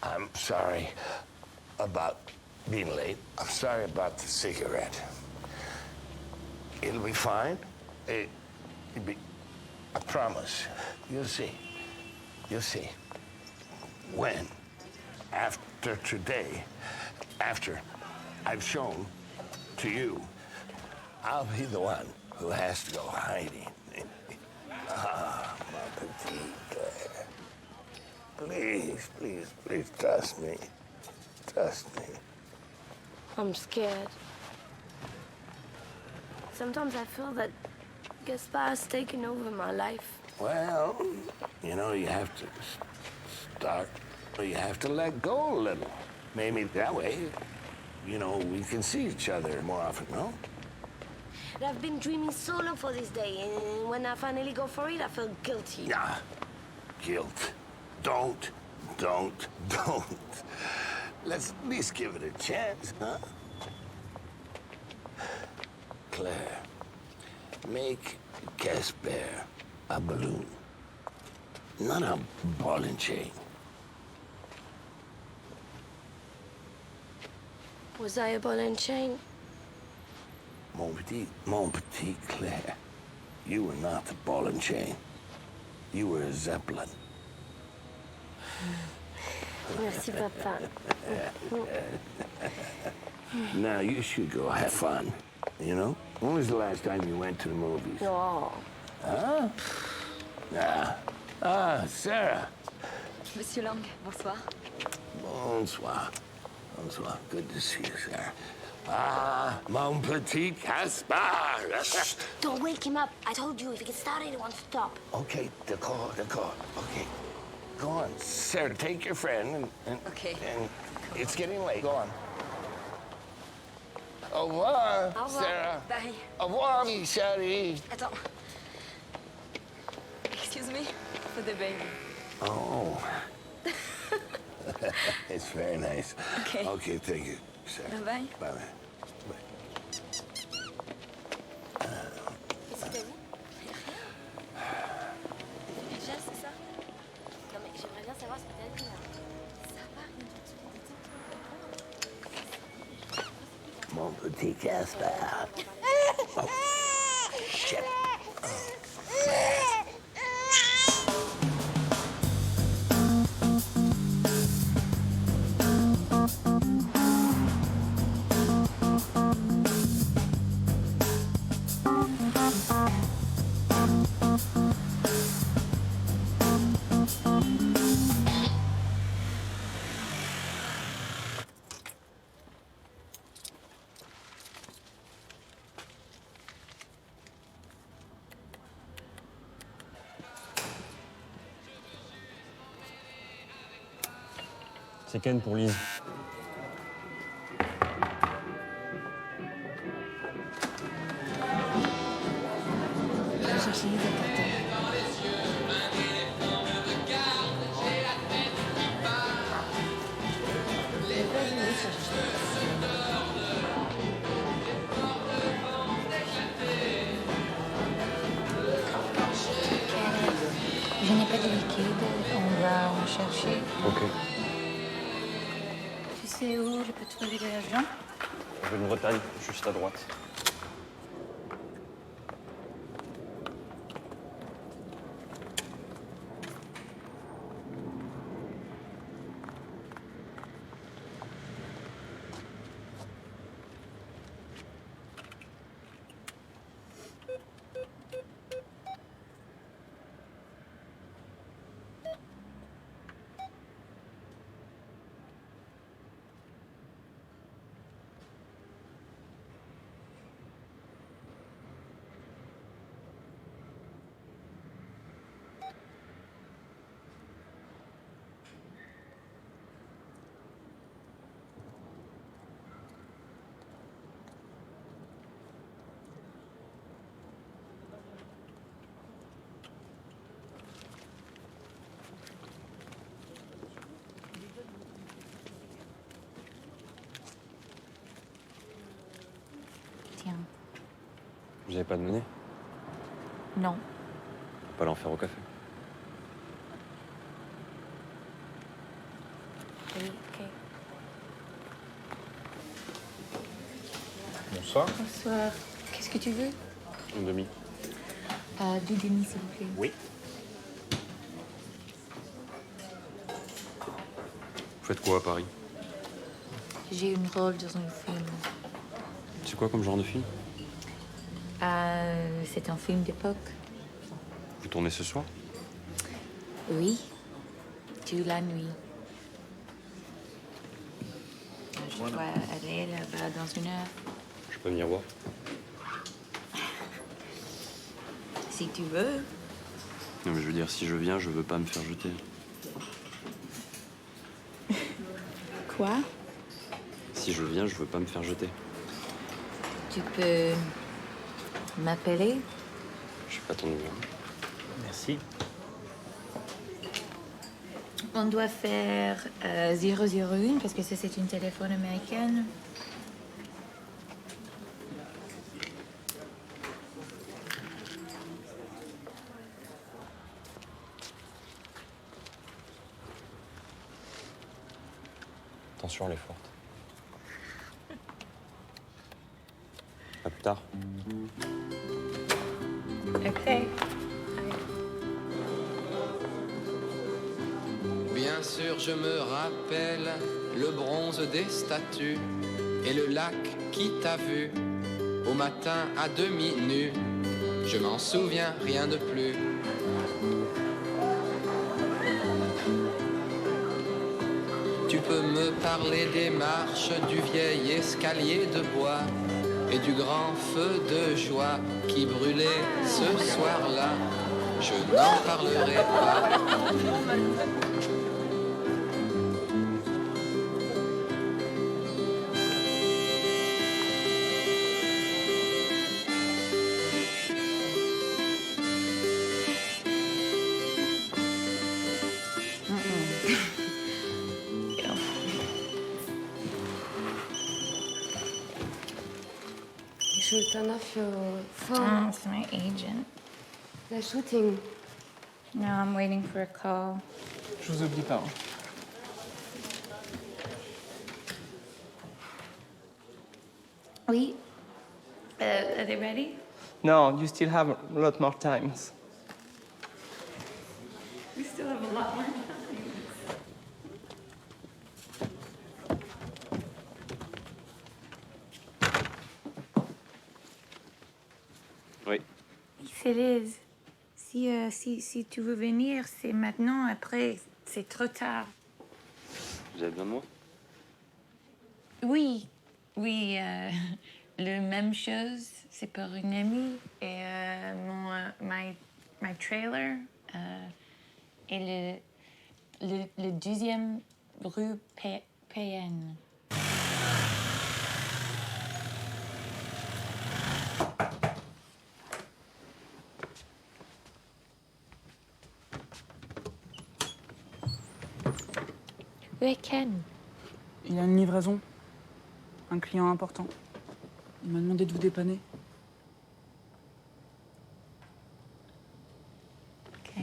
I'm sorry about being late. I'm sorry about the cigarette. It'll be fine. It'll be, I promise. You'll see. When, after today, after I've shown to you, I'll be the one who has to go hiding. Ah, my petite. Please trust me. Trust me. I'm scared. Sometimes I feel that Gaspar has taken over my life. Well, you know, you have to start, you have to let go a little. Maybe that way, you know, we can see each other more often, no? I've been dreaming so long for this day, and when I finally go for it, I feel guilty. Nah, guilt. Don't. Let's at least give it a chance, huh? Claire, make Gaspar a balloon, not a ball and chain. Was I a ball and chain? Mon petit Claire, you were not the ball and chain. You were a zeppelin. Merci, Papa. Now, you should go have fun, you know? When was the last time you went to the movies? Oh. Huh? Sarah. Monsieur Lang, bonsoir. Bonsoir. Good to see you, Sarah. Ah, mon petit Gaspar. Don't wake him up. I told you, if he gets started, he won't stop. Okay, d'accord. Okay. Go on, Sarah, take your friend and Okay. And it's getting late. Go on. Au revoir, Au revoir. Sarah. Bye. Au revoir, chérie. Attends. Excuse me for the baby. Oh. It's very nice. Okay. Okay, thank you, Sarah. Bye-bye. Bye-bye. Qu'est-ce que t'as vu? Déjà, c'est ça? Non mais j'aimerais bien savoir ce que t'as vu là. Ça va, rien du tout. Mon petit Casper. Oh, shit. C'est Ken pour Lise. Je vais chercher les apporteurs. Je n'ai pas de liquide, on va en chercher. Ok. Tu sais où je peux trouver de l'argent? Rue de Bretagne, juste à droite. Tiens. Vous avez pas de monnaie? Non. On peut pas l'en faire au café. Oui, ok. Bonsoir. Bonsoir. Qu'est-ce que tu veux? Un demi. Du demi, s'il vous plaît. Oui. Vous faites quoi à Paris? J'ai une rôle dans un film. C'est quoi comme genre de film? C'est un film d'époque. Vous tournez ce soir? Oui. Toute la nuit. Je dois aller là-bas dans une heure. Je peux venir voir? Si tu veux. Non mais je veux dire, si je viens, je veux pas me faire jeter. Quoi? Si je viens, je veux pas me faire jeter. Tu peux m'appeler? Je sais pas ton numéro. Merci. On doit faire 001 parce que ça, c'est une téléphone américaine. Attention, elle est forte. À plus tard. Ok. Bien sûr, je me rappelle le bronze des statues et le lac qui t'a vu au matin à demi nu. Je m'en souviens, rien de plus. Tu peux me parler des marches du vieil escalier de bois et du grand feu de joie qui brûlait ce soir-là. Je n'en parlerai pas. You should turn off your phone. Oh, it's my agent. They're shooting. No, I'm waiting for a call. Je vous oublie pas. Hein. Oui. Are they ready? No, you still have a lot more times. We still have a lot more time. Oui. C'est Liz. Si tu veux venir, c'est maintenant. Après, c'est trop tard. Vous avez besoin de moi? Oui, le même chose. C'est pour une amie et my trailer et le deuxième rue PN. Où est Ken? Il a une livraison. Un client important. Il m'a demandé de vous dépanner. Ok.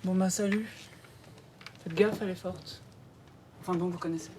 Bon bah salut. Faites gaffe, elle est forte. Enfin bon, vous connaissez.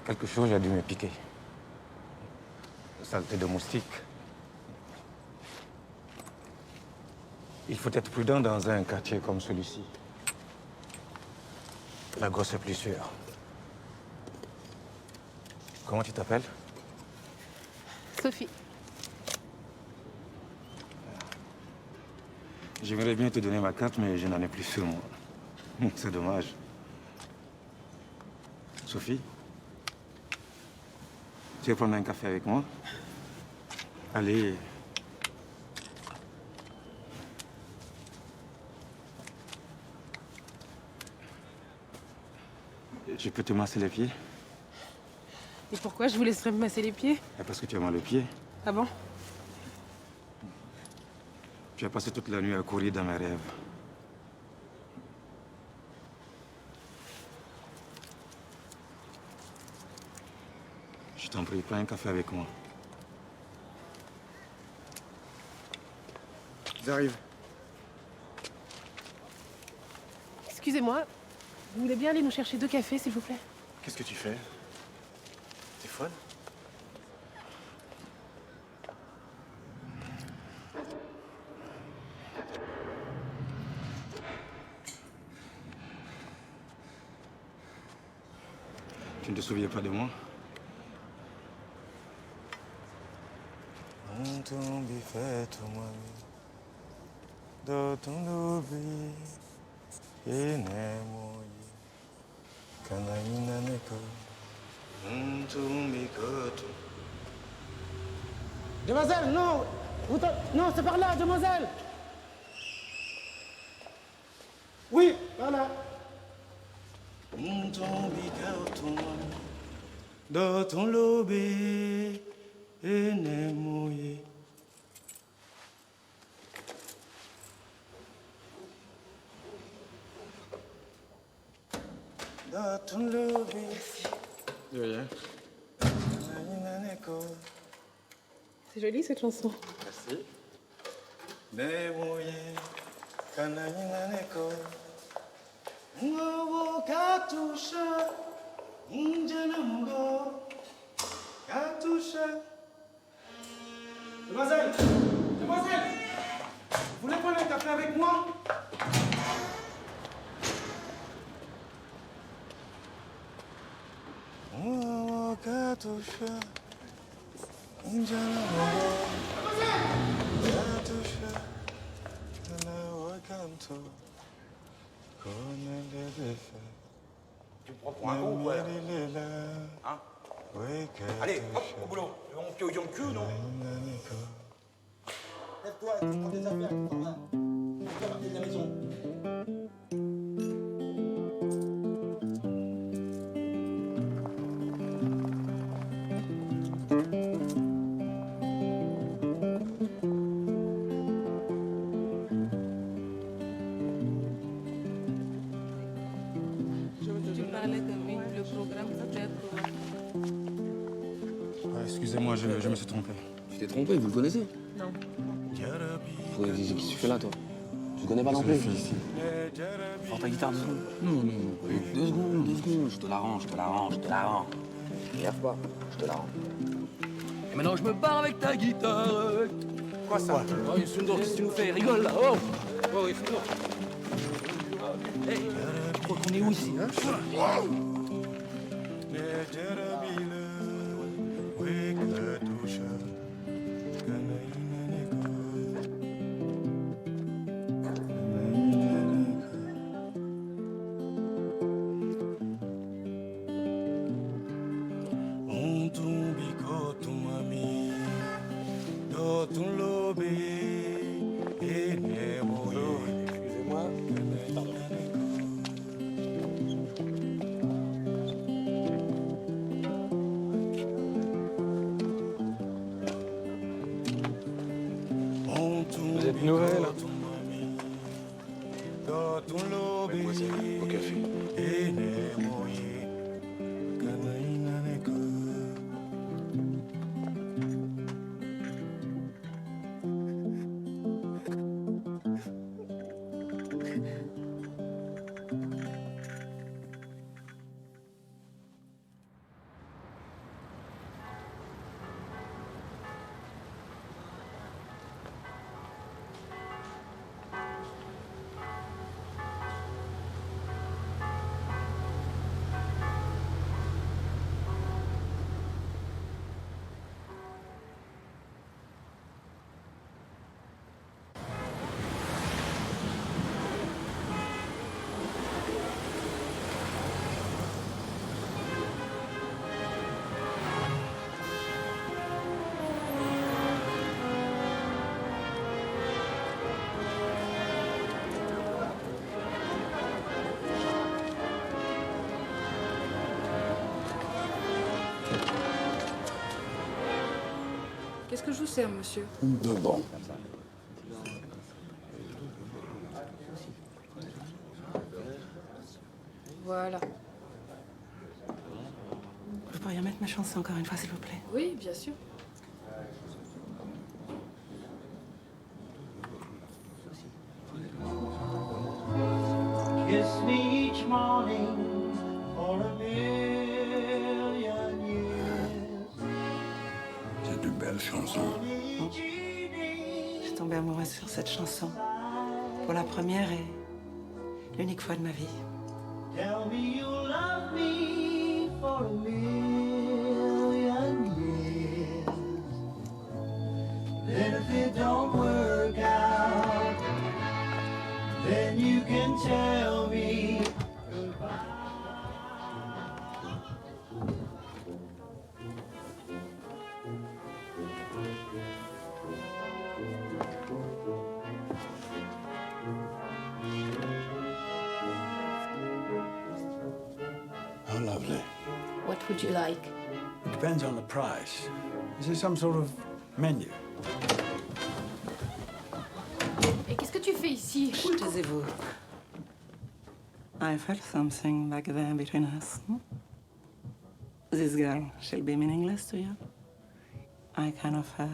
Quelque chose a dû me piquer. Saleté de moustique. Il faut être prudent dans un quartier comme celui-ci. La gosse est plus sûre. Comment tu t'appelles? Sophie. J'aimerais bien te donner ma carte, mais je n'en ai plus sur moi. C'est dommage. Sophie? Tu veux prendre un café avec moi? Allez. Je peux te masser les pieds? Et pourquoi je vous laisserais me masser les pieds? Parce que tu as mal aux pieds. Ah bon? Tu as passé toute la nuit à courir dans mes rêves. Je t'en prie, prends un café avec moi. J'arrive. Excusez-moi, vous voulez bien aller nous chercher 2 cafés, s'il vous plaît? Qu'est-ce que tu fais? T'es folle? Tu ne te souviens pas de moi? Demoiselle, non! Non, c'est par là, demoiselle! Oui, par là. De rien. C'est joli cette chanson. Merci. Demoiselle! Demoiselle! Vous voulez prendre un café avec moi? Tu me prends pour un con ou quoi? Hein? Allez, hop, au boulot. On pied au yon cul, non? Lève-toi, tu prends tes affaires, tu t'en vas. Tu vas partir de la maison. Tu parlais de lui, le programme, ça peut être... Excusez-moi, je me suis trompé. Tu t'es trompé, vous le connaissez? Non. Qu'est-ce que tu fais là, toi? Tu le connais pas non plus? Prends ta guitare 2 secondes. Non. 2 secondes. Je te la rends. Regarde pas, je te la rends. Et maintenant, je me barre avec ta guitare. Quoi ça? Oh, Sundour, qu'est-ce que tu nous fais? Rigole là, oh! Oh, oui, Sundour. Hey, tu crois qu'on est où ici, hein? Vous êtes nouvelle? Voici, au café. Qu'est-ce que je vous sers, monsieur? De bon. Voilà. Vous pourriez mettre ma chanson encore une fois, s'il vous plaît? Oui, bien sûr. Kiss me each morning for a million years. C'est une belle chanson. J'ai tombé amoureuse sur cette chanson. Pour la première et l'unique fois de ma vie. Tell me you love me for a million years. Then if it don't work out, then you can tell me goodbye. How lovely. What would you like? It depends on the price. Is there some sort of menu? Et qu'est-ce que tu fais ici? Taisez-vous. I felt something back there between us. This girl, she'll be meaningless to you. I can offer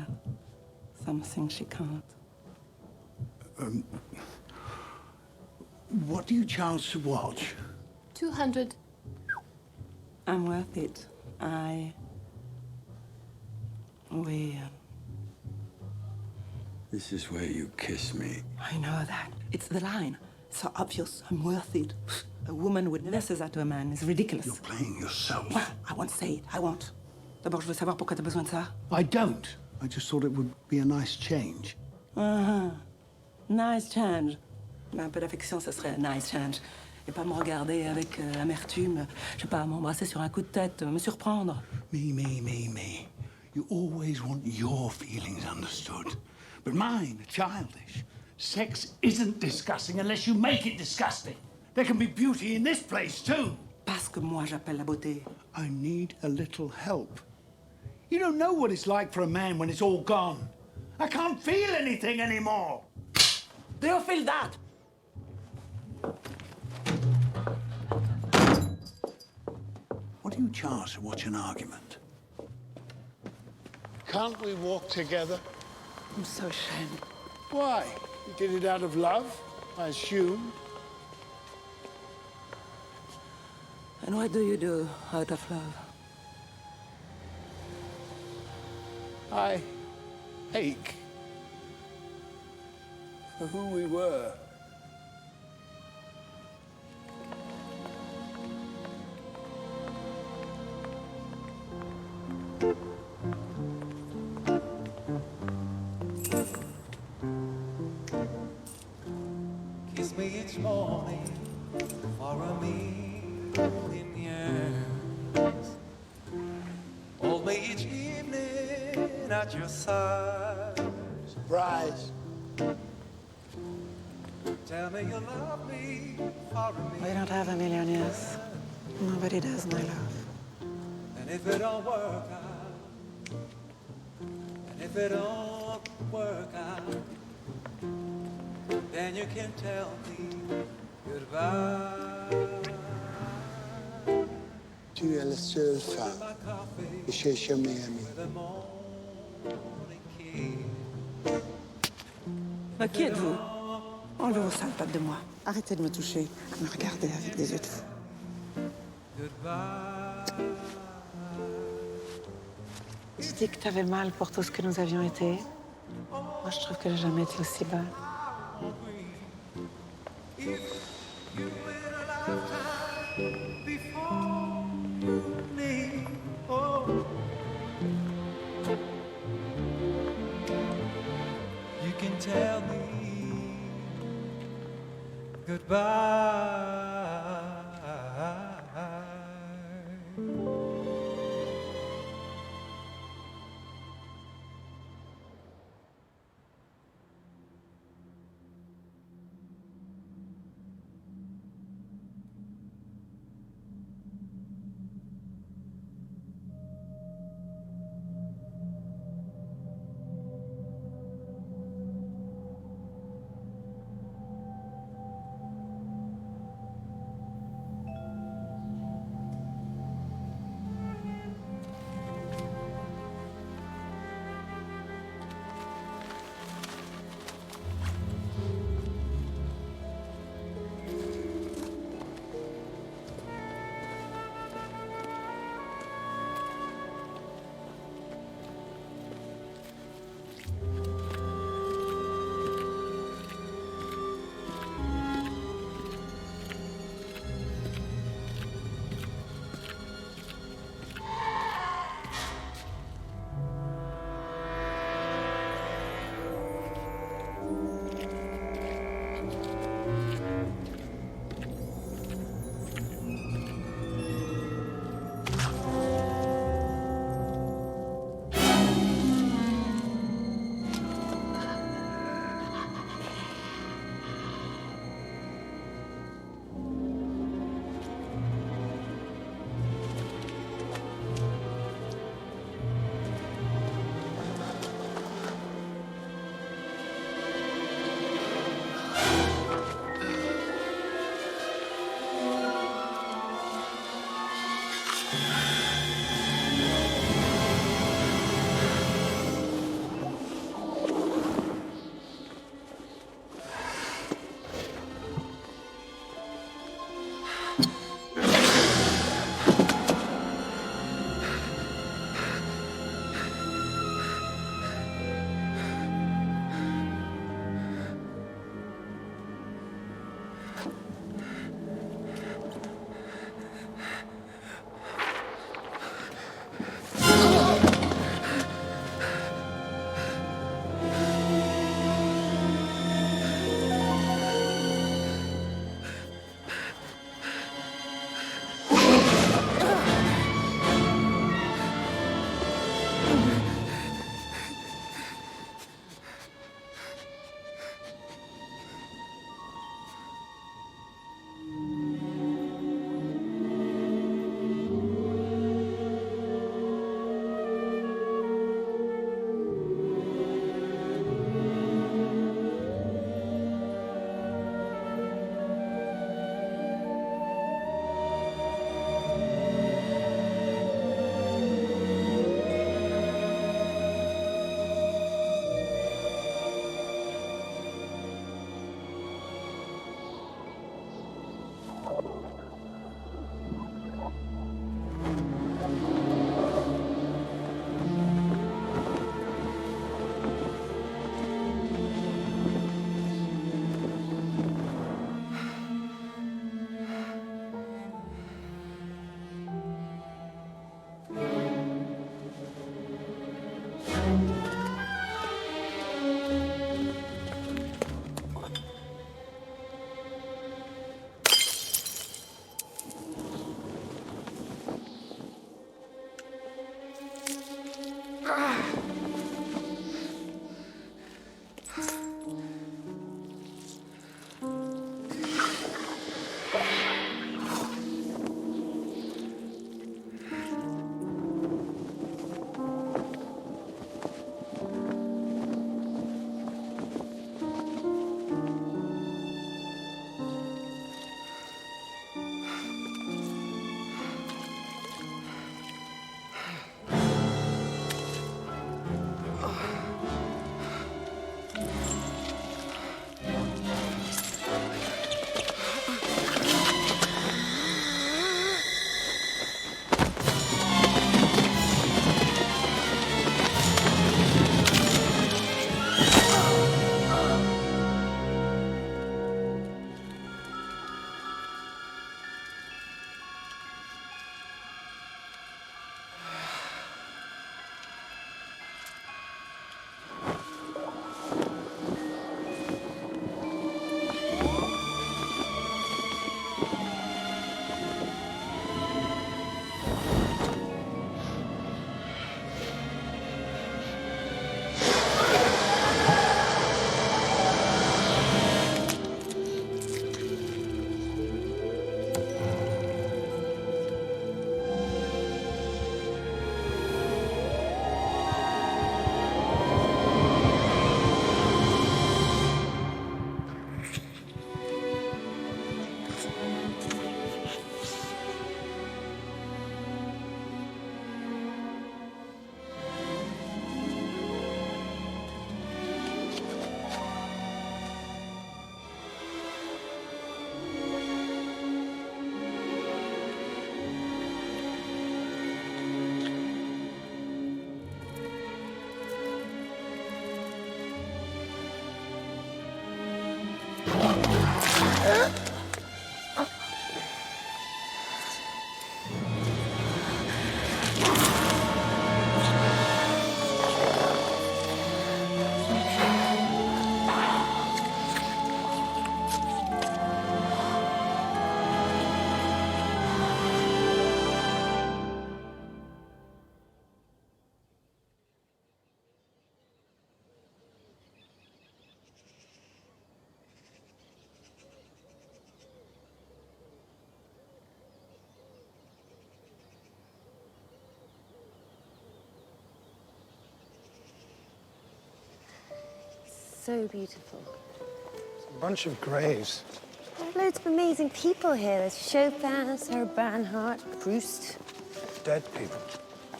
something she can't. What do you charge to watch? 200. I'm worth it. We... This is where you kiss me. I know that. It's the line. So obvious. I'm worth it. A woman would never say that to a man. It's ridiculous. You're playing yourself. Well, I won't say it. I won't. D'abord, je veux savoir pourquoi t'as besoin de ça. I don't. I just thought it would be a nice change. Nice change. Un peu d'affection, ça serait a nice change. Et pas me regarder avec amertume. Je sais pas, m'embrasser sur un coup de tête, me surprendre. Me. You always want your feelings understood. But mine are childish. Sex isn't disgusting unless you make it disgusting. There can be beauty in this place, too. Parce que moi, j'appelle la beauté. I need a little help. You don't know what it's like for a man when it's all gone. I can't feel anything anymore. Do you feel that? What do you charge to watch an argument? Can't we walk together? I'm so ashamed. Why? You did it out of love, I assume. And what do you do out of love? I ache for who we were. Kiss me each morning for a million years. Hold me each evening at your side. Surprise. Tell me you love me for a We million. don't have a million years. Nobody does, my love. And if it don't work out, and if it don't work out, then you can tell me goodbye. Tu es la seule femme que j'ai jamais aimée. Mais qui êtes-vous? Enlevez vos sales pattes de moi. Arrêtez de me toucher, de me regarder avec des yeux de fou. Tu dis que t'avais mal pour tout ce que nous avions été. Moi, je trouve que j'ai jamais été aussi bas. You can tell me goodbye. so beautiful. It's a bunch of graves. There are loads of amazing people here. There's Chopin, Sarah Bernhardt, Proust. Dead people.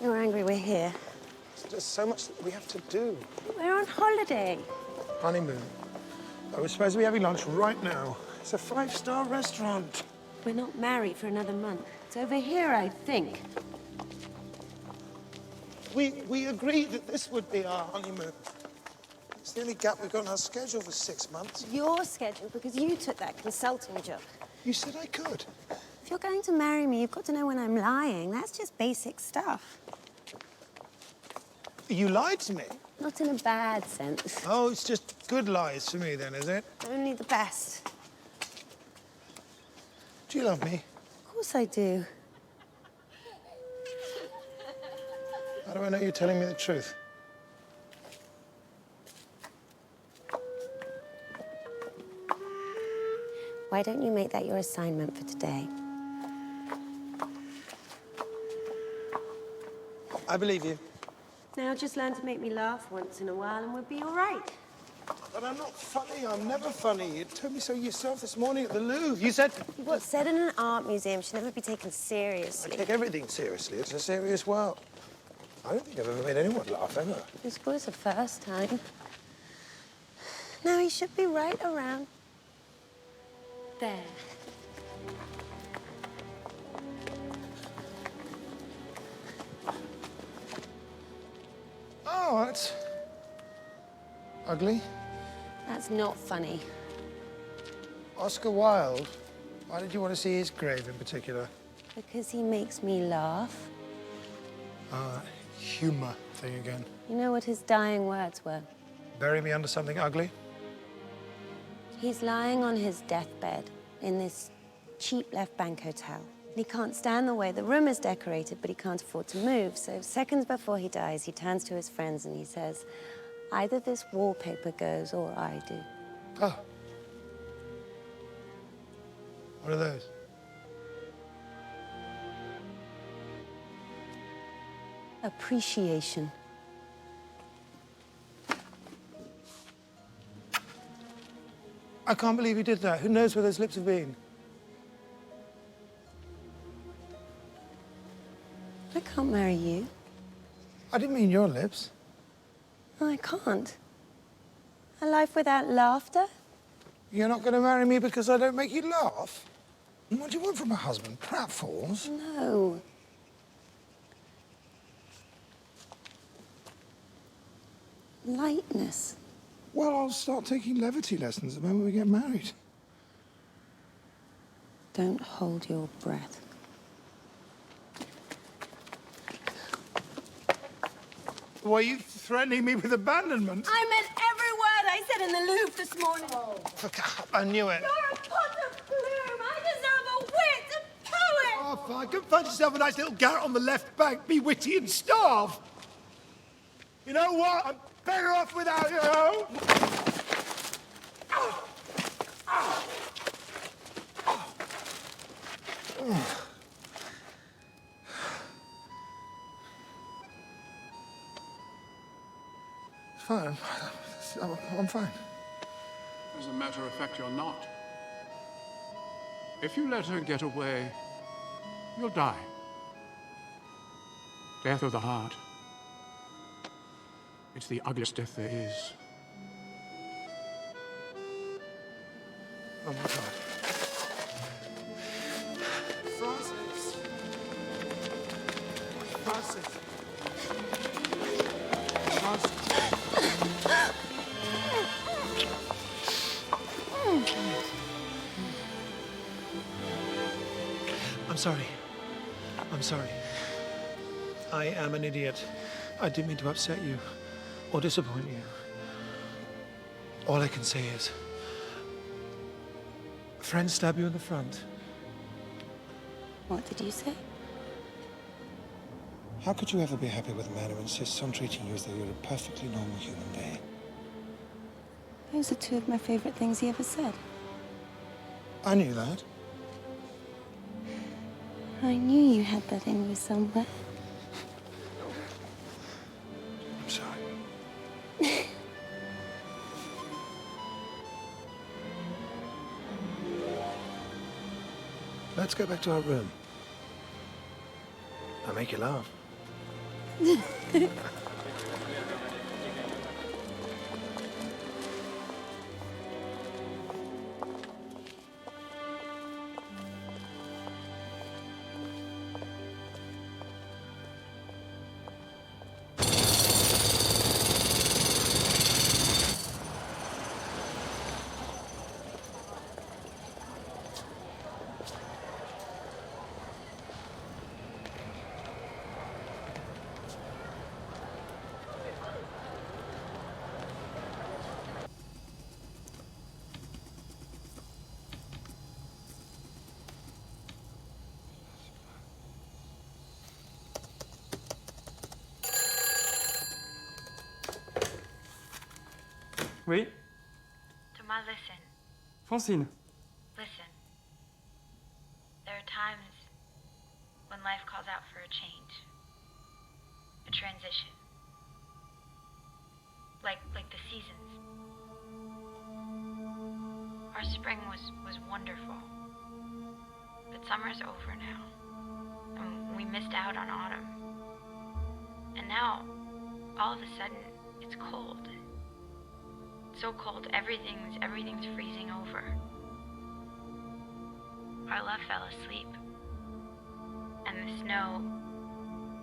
You're angry we're here. There's so much that we have to do. We're on holiday. Honeymoon. Oh, we're supposed to be having lunch right now. It's a 5-star restaurant. We're not married for another month. It's over here, I think. We agreed that this would be our honeymoon. It's the only gap we've got in our schedule for 6 months. Your schedule, because you took that consulting job. You said I could. If you're going to marry me, you've got to know when I'm lying. That's just basic stuff. You lied to me? Not in a bad sense. Oh, it's just good lies for me then, is it? Only the best. Do you love me? Of course I do. How do I know you're telling me the truth? Why don't you make that your assignment for today? I believe you. Now just learn to make me laugh once in a while and we'll be all right. But I'm not funny. I'm never funny. You told me so yourself this morning at the Louvre. You said... What's said in an art museum should never be taken I seriously. take everything seriously. It's a serious world. I don't think I've ever made anyone laugh, ever. This was the first time. Now he should be right around there. Oh, that's... ugly. That's not funny. Oscar Wilde. Why did you want to see his grave in particular? Because he makes me laugh. Humor thing again. You know what his dying words were? Bury me under something ugly? He's lying on his deathbed in this cheap left bank hotel. He can't stand the way the room is decorated, but he can't afford to move. So seconds before he dies, he turns to his friends and he says, either this wallpaper goes or I do. Oh. What are those? Appreciation. I can't believe you did that. Who knows where those lips have been? I can't marry you. I didn't mean your lips. No, I can't. A life without laughter? You're not going to marry me because I don't make you laugh? What do you want from a husband? Pratfalls? No. Lightness. Well, I'll start taking levity lessons the moment we get married. Don't hold your breath. Why are you threatening me with abandonment? I meant every word I said in the Louvre this morning. I knew it. You're a pot of bloom. I deserve a wit, a poet. Oh, fine. Go find yourself a nice little garret on the left bank, be witty and starve. You know what? I'm better off without you. Oh. Oh. Oh. Fine. I'm fine. As a matter of fact, you're not. If you let her get away, you'll die. Death of the heart. It's the ugliest death there is. Oh, my God. Francis. Francis. Francis. I'm sorry. I'm sorry. I am an idiot. I didn't mean to upset you or disappoint you. All I can say is, friends stab you in the front. What did you say? How could you ever be happy with a man who insists on treating you as though you're a perfectly normal human being? Those are two of my favorite things he ever said. I knew that. I knew you had that in you somewhere. I'm sorry. Let's go back to our room. I'll make you laugh. Oui, Thomas, listen. Francine. Listen. There are times when life calls out for a change. A transition. Like the seasons. Our spring was wonderful. But summer's over now. And we missed out on autumn. And now, all of a sudden, it's cold. So cold, everything's freezing over. Our love fell asleep, and the snow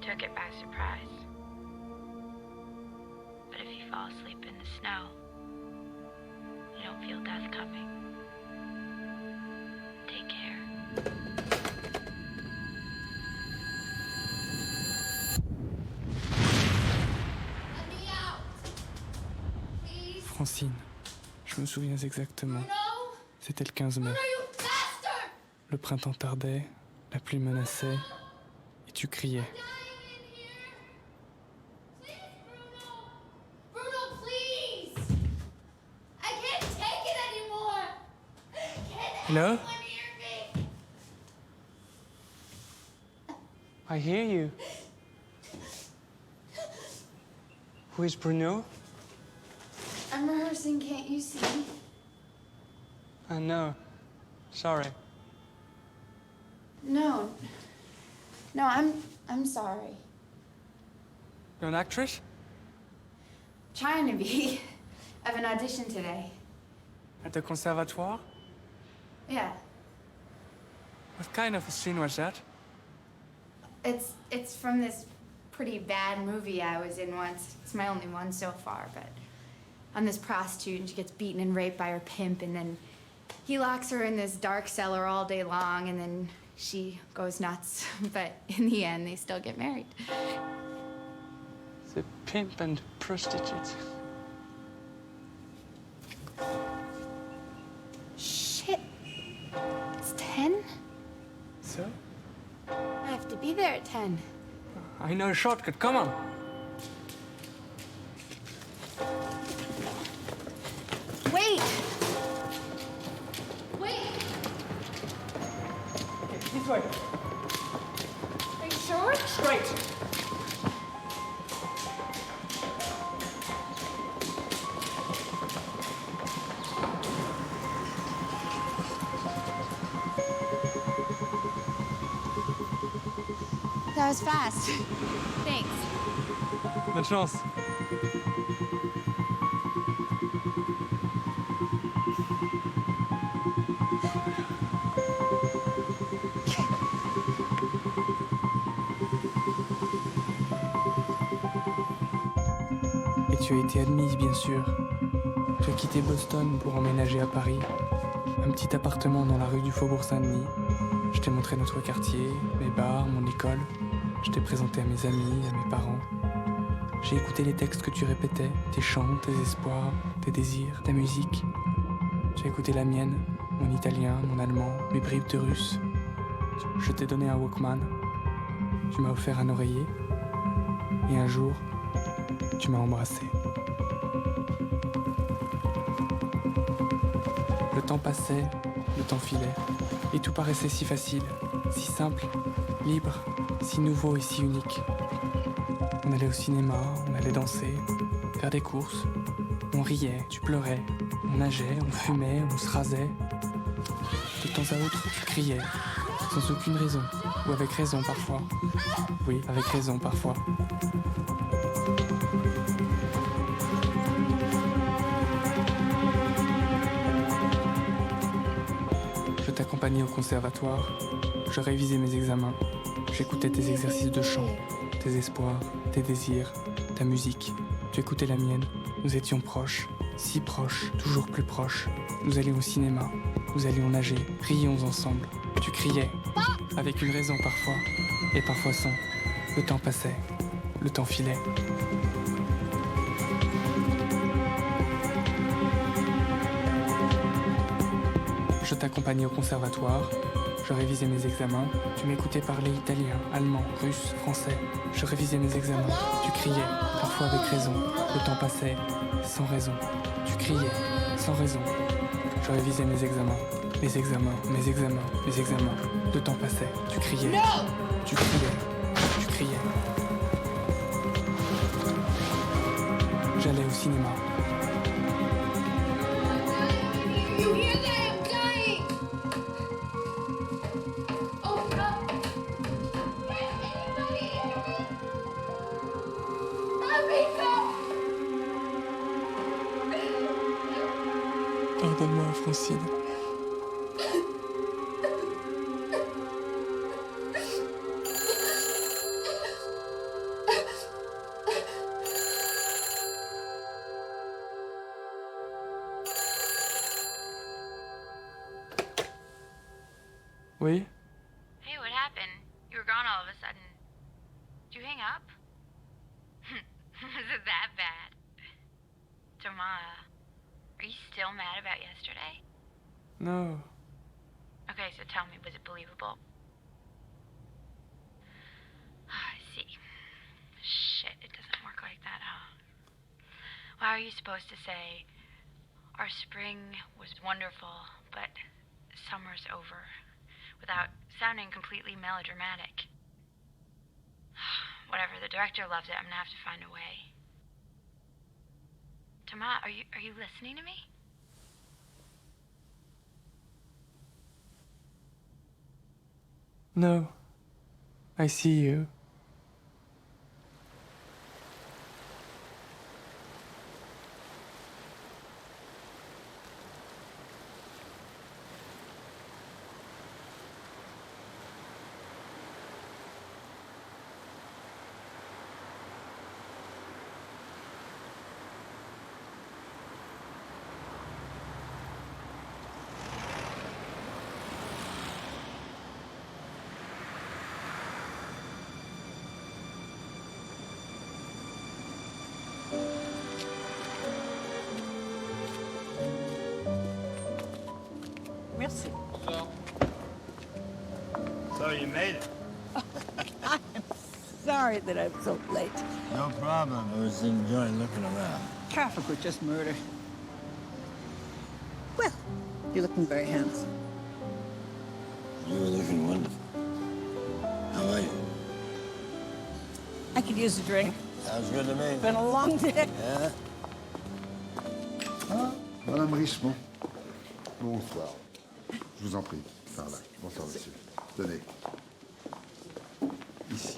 took it by surprise. But if you fall asleep in the snow, you don't feel death coming. Take care. Francine, je me souviens exactement. C'était le 15 mai. Le printemps tardait, la pluie menaçait, et tu criais. Hello? I hear you. Who is Bruno? I'm rehearsing, can't you see? No. Sorry. No, I'm sorry. You're an actress? Trying to be. I have an audition today. At the conservatoire? Yeah, What kind of a scene was that? it's from this pretty bad movie I was in once. It's my only one so far, but I'm this prostitute and she gets beaten and raped by her pimp, and then he locks her in this dark cellar all day long, and then she goes nuts. But in the end, they still get married. The pimp and prostitute. Shit. It's 10? So? I have to be there at 10. I know a shortcut, come on. Wait! Wait! This way. Are you sure? Straight. That was fast. Thanks. Bonne chance. Et tu as été admise, bien sûr. Tu as quitté Boston pour emménager à Paris. Un petit appartement dans la rue du Faubourg Saint-Denis. Je t'ai montré notre quartier, mes bars, mon école. Je t'ai présenté à mes amis, à mes parents. J'ai écouté les textes que tu répétais, tes chants, tes espoirs, tes désirs, ta musique. J'ai écouté la mienne, mon italien, mon allemand, mes bribes de russe. Je t'ai donné un Walkman. Tu m'as offert un oreiller. Et un jour, tu m'as embrassé. Le temps passait, le temps filait. Et tout paraissait si facile, si simple, libre, si nouveau et si unique. On allait au cinéma, on allait danser, faire des courses. On riait, tu pleurais, on nageait, on fumait, on se rasait. De temps à autre, tu criais. sans aucune raison, ou avec raison parfois. Oui, avec raison parfois. Je t'accompagnais au conservatoire, je révisais mes examens, j'écoutais tes exercices de chant, tes espoirs, tes désirs, ta musique. Tu écoutais la mienne, nous étions proches, si proches, toujours plus proches. Nous allions au cinéma, nous allions nager, rions ensemble. Tu criais, avec une raison parfois, et parfois sans. Le temps passait, le temps filait. Je t'accompagnais au conservatoire, je révisais mes examens, tu m'écoutais parler italien, allemand, russe, français. Je révisais mes examens, tu criais, parfois avec raison. Le temps passait, sans raison. Tu criais, sans raison. Je révisais mes examens, mes examens, mes examens, mes examens. Le temps passait, tu criais, tu criais, tu criais. J'allais au cinéma. You hear that? I'm dying! Oh no! Anybody hear me? Pardonne-moi, Francine. Oui? Hey, what happened? You were gone all of a sudden. Did you hang up? Was it that bad? Tamara, are you still mad about yesterday? No. Okay, so tell me, was it believable? I see. Shit, it doesn't work like that, huh? Well, how are you supposed to say, our spring was wonderful, but summer's over, without sounding completely melodramatic? Whatever, the director loves it. I'm gonna have to find a way. Tama, are you listening to me? No. I see you. Merci. So you made it. I'm sorry that I'm so late. No problem. I was enjoying looking around. Traffic was just murder. Well, you're looking very handsome. You were looking wonderful. How are you? I could use a drink. Sounds good to me. Been a long day. Yeah? Ah, Madame Richemont. Bonsoir. Je vous en prie. Par là. Bonsoir, monsieur. Tenez. Ici.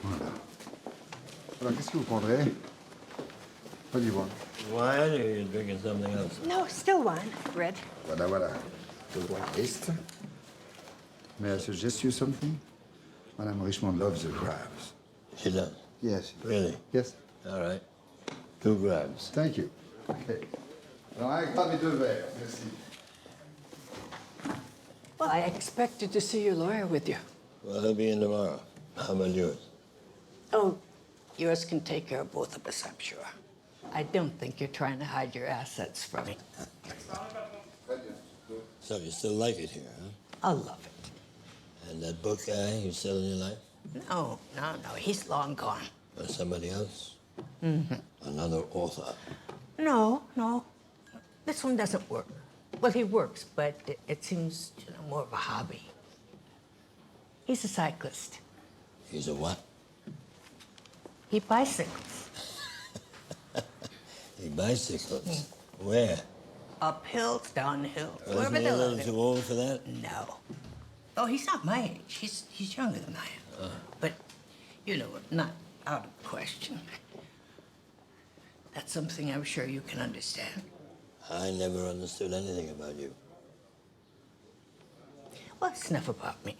Voilà. Alors, qu'est-ce que vous prendrez? What do you want? Wine, or you drinking something else? No, still wine. Red. Voilà, voilà. Good taste. May I suggest you something? Madame Richemont loves the crabs. She does? Yes. Really? Yes. All right. 2 grabs. Thank you. Okay. Alors, un gramme et 2 verres. Merci. Well, I expected to see your lawyer with you. Well, he'll be in tomorrow. How about yours? Oh, yours can take care of both of us, I'm sure. I don't think you're trying to hide your assets from me. So you still like it here, huh? I love it. And that book guy, he's still in your life? No, he's long gone. Or somebody else? Mm-hmm. Another author? No. This one doesn't work. Well, he works, but it seems more of a hobby. He's a cyclist. He's a what? He bicycles. He bicycles? Where? Up hills, down hills. Isn't he a little too old for that? No. Oh, he's not my age. He's younger than I am. But, you know, not out of question. That's something I'm sure you can understand. I never understood anything about you. Well, it's enough about me.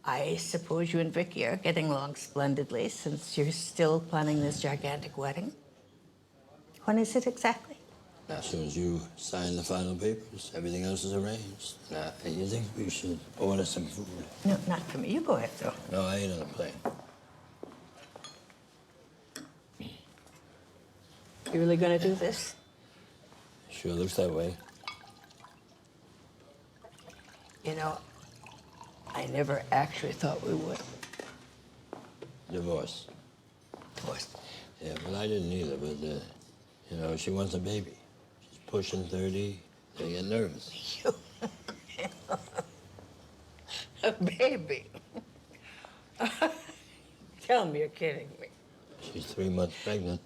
I suppose you and Vicky are getting along splendidly since you're still planning this gigantic wedding. When is it exactly? As soon as you sign the final papers, everything else is arranged. Now, you think we should order some food? No, not for me. You go ahead, though. No, I ain't on the plane. You really gonna do this? Sure looks that way. You know, I never actually thought we would. Divorce. Divorce. Yeah, well, I didn't either, but, you know, she wants a baby. She's pushing 30. They get nervous. A baby? Tell me you're kidding me. She's 3 months pregnant.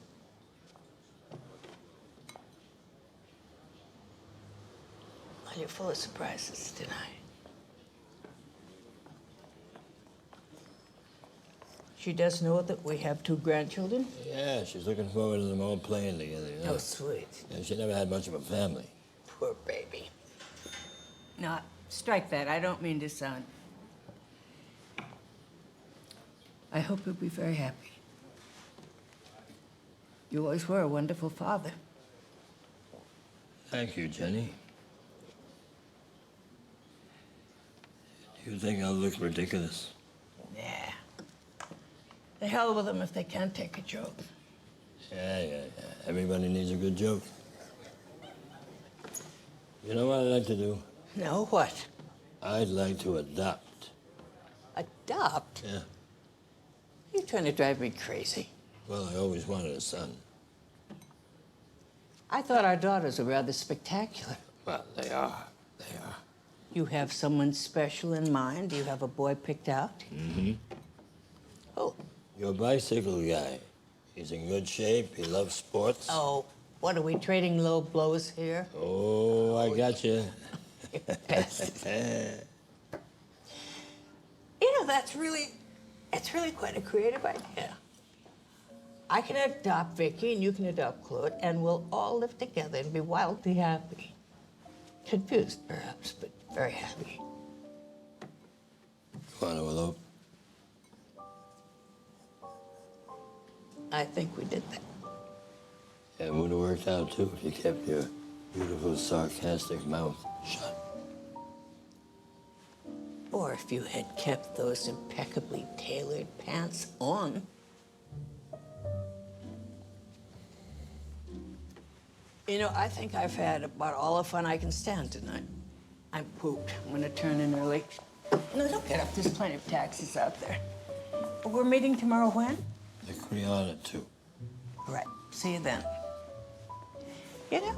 Well, you're full of surprises tonight. She does know that we have 2 grandchildren? Yeah, she's looking forward to them all playing together, you know? Oh, sweet. Yeah, she never had much of a family. Poor baby. No, strike that. I don't mean to sound... I hope you'll be very happy. You always were a wonderful father. Thank you, Jenny. Do you think I'll look ridiculous? Nah. The hell with them if they can't take a joke. Yeah. Everybody needs a good joke. You know what I'd like to do? No, what? I'd like to adopt. Adopt? Yeah. You're trying to drive me crazy. Well, I always wanted a son. I thought our daughters were rather spectacular. Well, they are. They are. You have someone special in mind? Do you have a boy picked out? Mm-hmm. Oh. Your bicycle guy. He's in good shape. He loves sports. Oh, what, are we trading low blows here? Oh, I got you. You know, that's really quite a creative idea. I can adopt Vicky and you can adopt Claude and we'll all live together and be wildly happy. Confused, perhaps, but very happy. Want to elope? I think we did that. Yeah, it would have worked out, too, if you kept your beautiful, sarcastic mouth shut. Or if you had kept those impeccably tailored pants on. You know, I think I've had about all the fun I can stand tonight. I'm pooped. I'm gonna turn in early. No, don't get up. There's plenty of taxis out there. We're meeting tomorrow when? The Creole, too. Right. See you then. You know,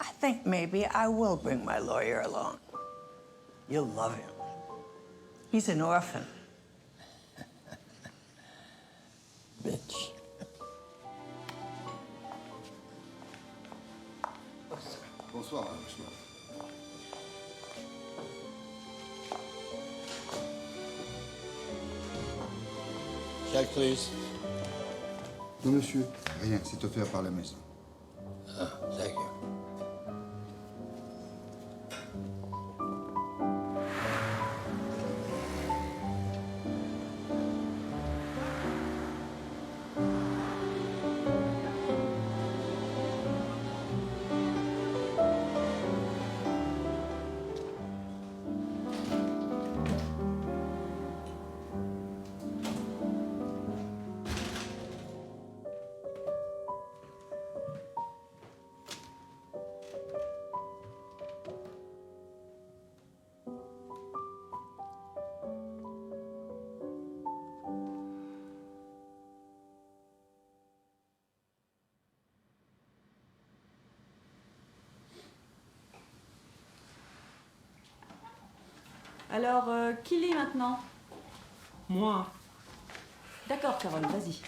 I think maybe I will bring my lawyer along. You'll love him. He's an orphan. Bitch. Bonsoir, monsieur. Check, please. Non, monsieur. Rien, c'est offert par la maison. Ah, thank you. Alors, qui lit maintenant? Moi. D'accord, Carole, vas-y.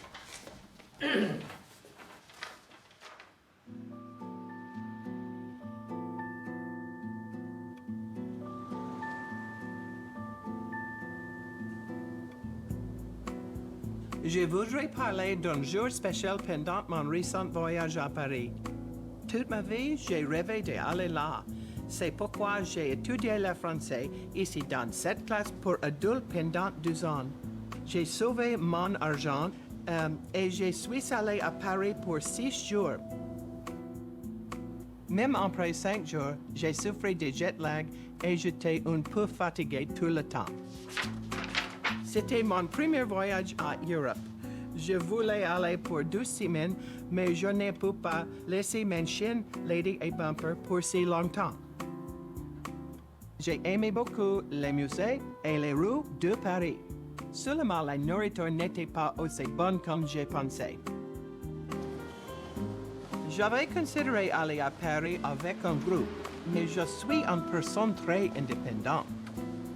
Je voudrais parler d'un jour spécial pendant mon récent voyage à Paris. Toute ma vie, j'ai rêvé d'aller là. C'est pourquoi j'ai étudié le français ici dans cette classe pour adultes pendant 2 ans. J'ai sauvé mon argent et je suis allé à Paris pour 6 jours. Même après 5 jours, j'ai souffert de jet lag et j'étais un peu fatigué tout le temps. C'était mon premier voyage à Europe. Je voulais aller pour 2 semaines, mais je n'ai pu pas laisser mon chien Lady et Bumper pour si longtemps. J'ai aimé beaucoup les musées et les rues de Paris. Seulement, la nourriture n'était pas aussi bonne comme j'ai pensé. J'avais considéré aller à Paris avec un groupe, mais je suis une personne très indépendante.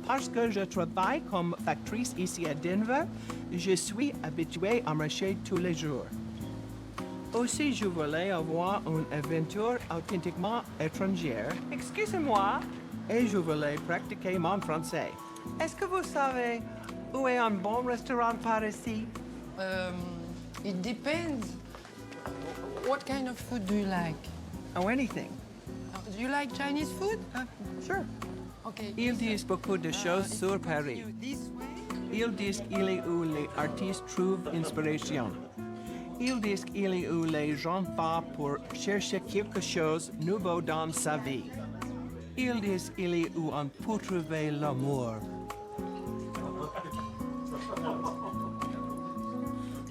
Parce que je travaille comme factrice ici à Denver, je suis habituée à marcher tous les jours. Aussi, je voulais avoir une aventure authentiquement étrangère. Excusez-moi. Et je voulais pratiquer mon français. Est-ce que vous savez où est un bon restaurant par ici? It depends. What kind of food do you like? Oh, anything. Do you like Chinese food? Sure. Okay. Ils disent beaucoup de choses sur Paris. Ils disent qu'il est où les artistes trouvent inspiration. Ils disent qu'il est où les gens vont pour chercher quelque chose de nouveau dans sa vie. Ils disent qu'il est où on peut trouver l'amour.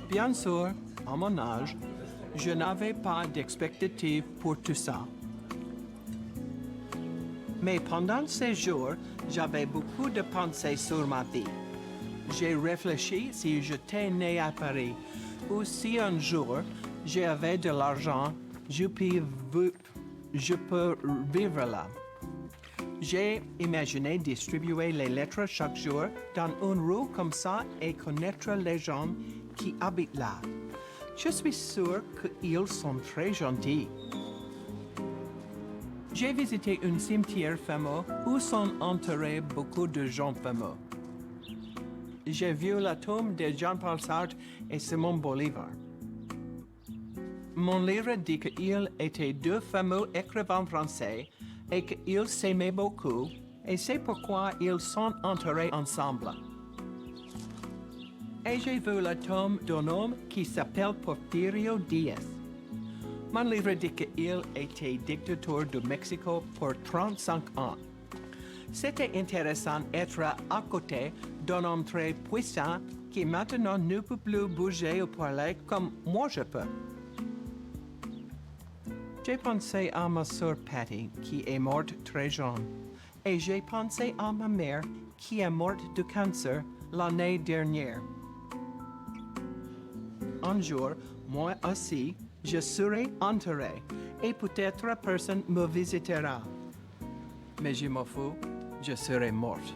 Bien sûr, à mon âge, je n'avais pas d'expectative pour tout ça. Mais pendant ces jours, j'avais beaucoup de pensées sur ma vie. J'ai réfléchi si j'étais né à Paris ou si un jour j'avais de l'argent, je peux vivre là. J'ai imaginé distribuer les lettres chaque jour dans une rue comme ça et connaître les gens qui habitent là. Je suis sûre qu'ils sont très gentils. J'ai visité un cimetière fameux où sont enterrés beaucoup de gens fameux. J'ai vu la tombe de Jean-Paul Sartre et Simon Bolivar. Mon livre dit qu'ils étaient 2 fameux écrivains français et qu'ils s'aimaient beaucoup, et c'est pourquoi ils sont enterrés ensemble. Et j'ai vu la tombe d'un homme qui s'appelle Porfirio Díaz. Mon livre dit qu'il était dictateur du Mexique pour 35 ans. C'était intéressant d'être à côté d'un homme très puissant qui maintenant ne peut plus bouger ou parler comme moi je peux. J'ai pensé à ma sœur Patty, qui est morte très jeune, et j'ai pensé à ma mère, qui est morte de cancer l'année dernière. Un jour, moi aussi, je serai enterré, et peut-être personne me visitera. Mais je m'en fous, je serai morte.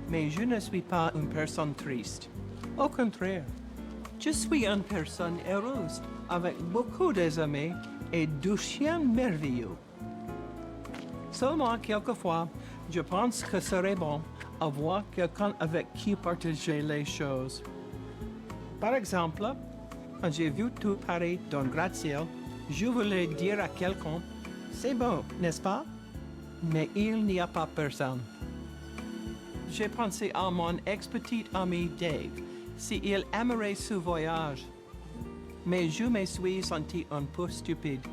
Mais je ne suis pas une personne triste. Au contraire. Je suis une personne heureuse, avec beaucoup d'amis et 2 chiens merveilleux. Seulement, quelquefois, je pense que ce serait bon avoir quelqu'un avec qui partager les choses. Par exemple, quand j'ai vu tout Paris d'un gratte-ciel, je voulais dire à quelqu'un, c'est beau, n'est-ce pas? Mais il n'y a pas personne. J'ai pensé à mon ex-petit ami Dave, s'il aimerait ce voyage. Mais je me suis senti un peu stupide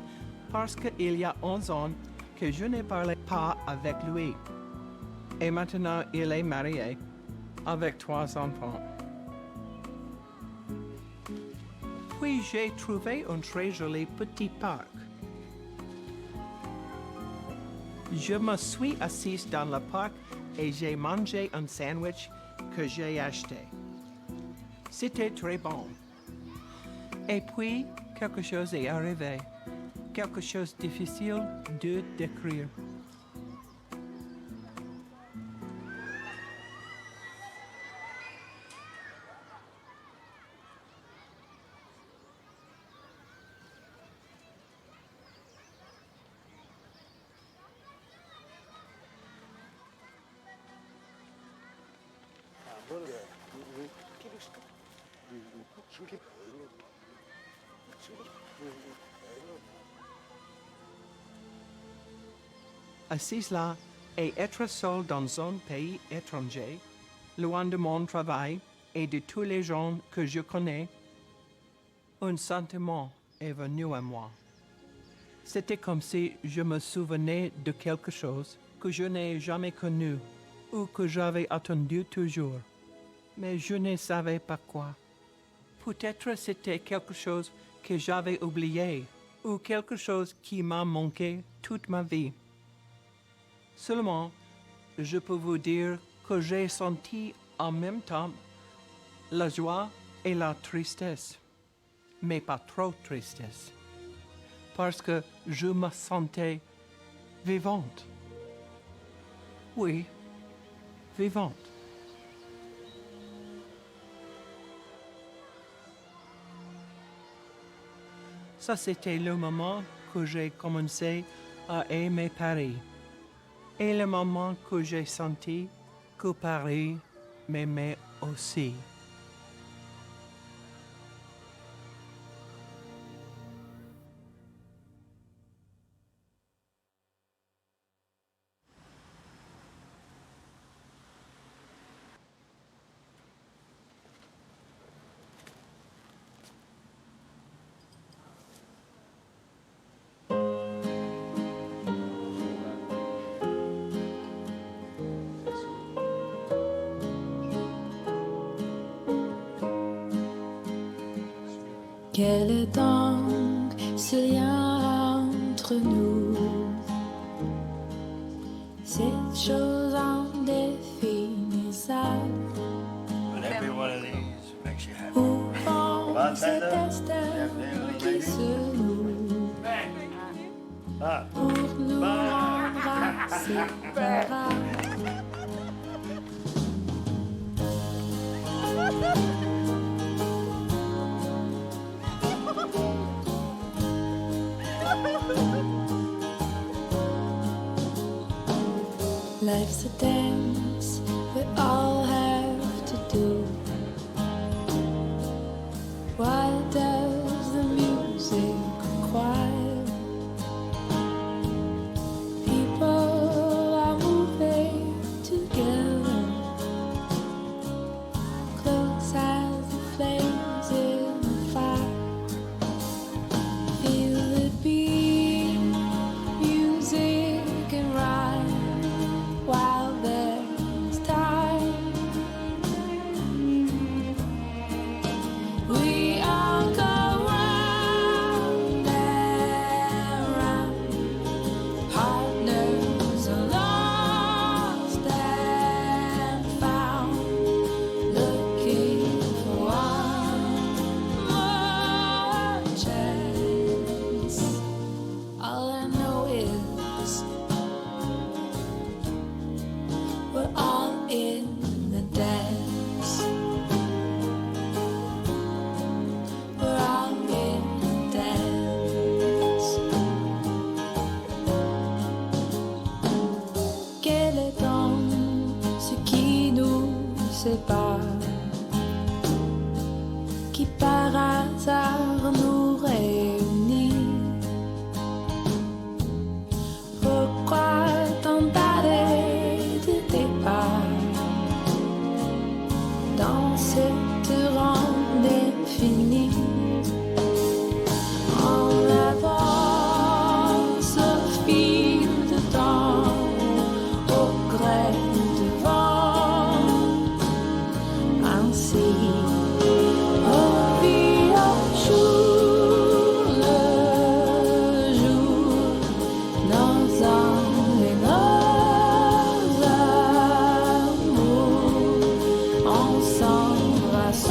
parce qu'il y a 11 ans que je ne parlais pas avec lui. Et maintenant, il est marié avec 3 enfants. Puis j'ai trouvé un très joli petit parc. Je me suis assise dans le parc et j'ai mangé un sandwich que j'ai acheté. C'était très bon. Et puis, quelque chose est arrivé. Quelque chose de difficile de décrire. Assise là et être seul dans un pays étranger, loin de mon travail et de tous les gens que je connais, un sentiment est venu à moi. C'était comme si je me souvenais de quelque chose que je n'ai jamais connu ou que j'avais attendu toujours, mais je ne savais pas quoi. Peut-être c'était quelque chose que j'avais oublié ou quelque chose qui m'a manqué toute ma vie. Seulement, je peux vous dire que j'ai senti en même temps la joie et la tristesse, mais pas trop tristesse, parce que je me sentais vivante. Oui, vivante. Ça, c'était le moment que j'ai commencé à aimer Paris. Et le moment que j'ai senti que Paris m'aimait aussi. Quel est donc ce lien entre nous? Cette chose indéfinissable. But every one of these makes you happy. Où vont ces Bartender, destins qui lady. se nouent pour nous rendre inséparables? Life's a dance we all have to do. What does the music require? People are moving together, close as the flames in the fire. Feel it beat, music and rhyme. While there's time, we all go round and round. Partners are lost and found, looking for one more chance. All I know is we're all in the dance. We're all in the dance. Quel est donc ce qui nous sépare, qui par hasard nous réunit? Pourquoi tant d'arrêts de départ dans cette ronde infinie? On avance au fil du temps, au gré du vent, ainsi on vit au jour le jour. Nos âmes et nos amours, on s'embrasse.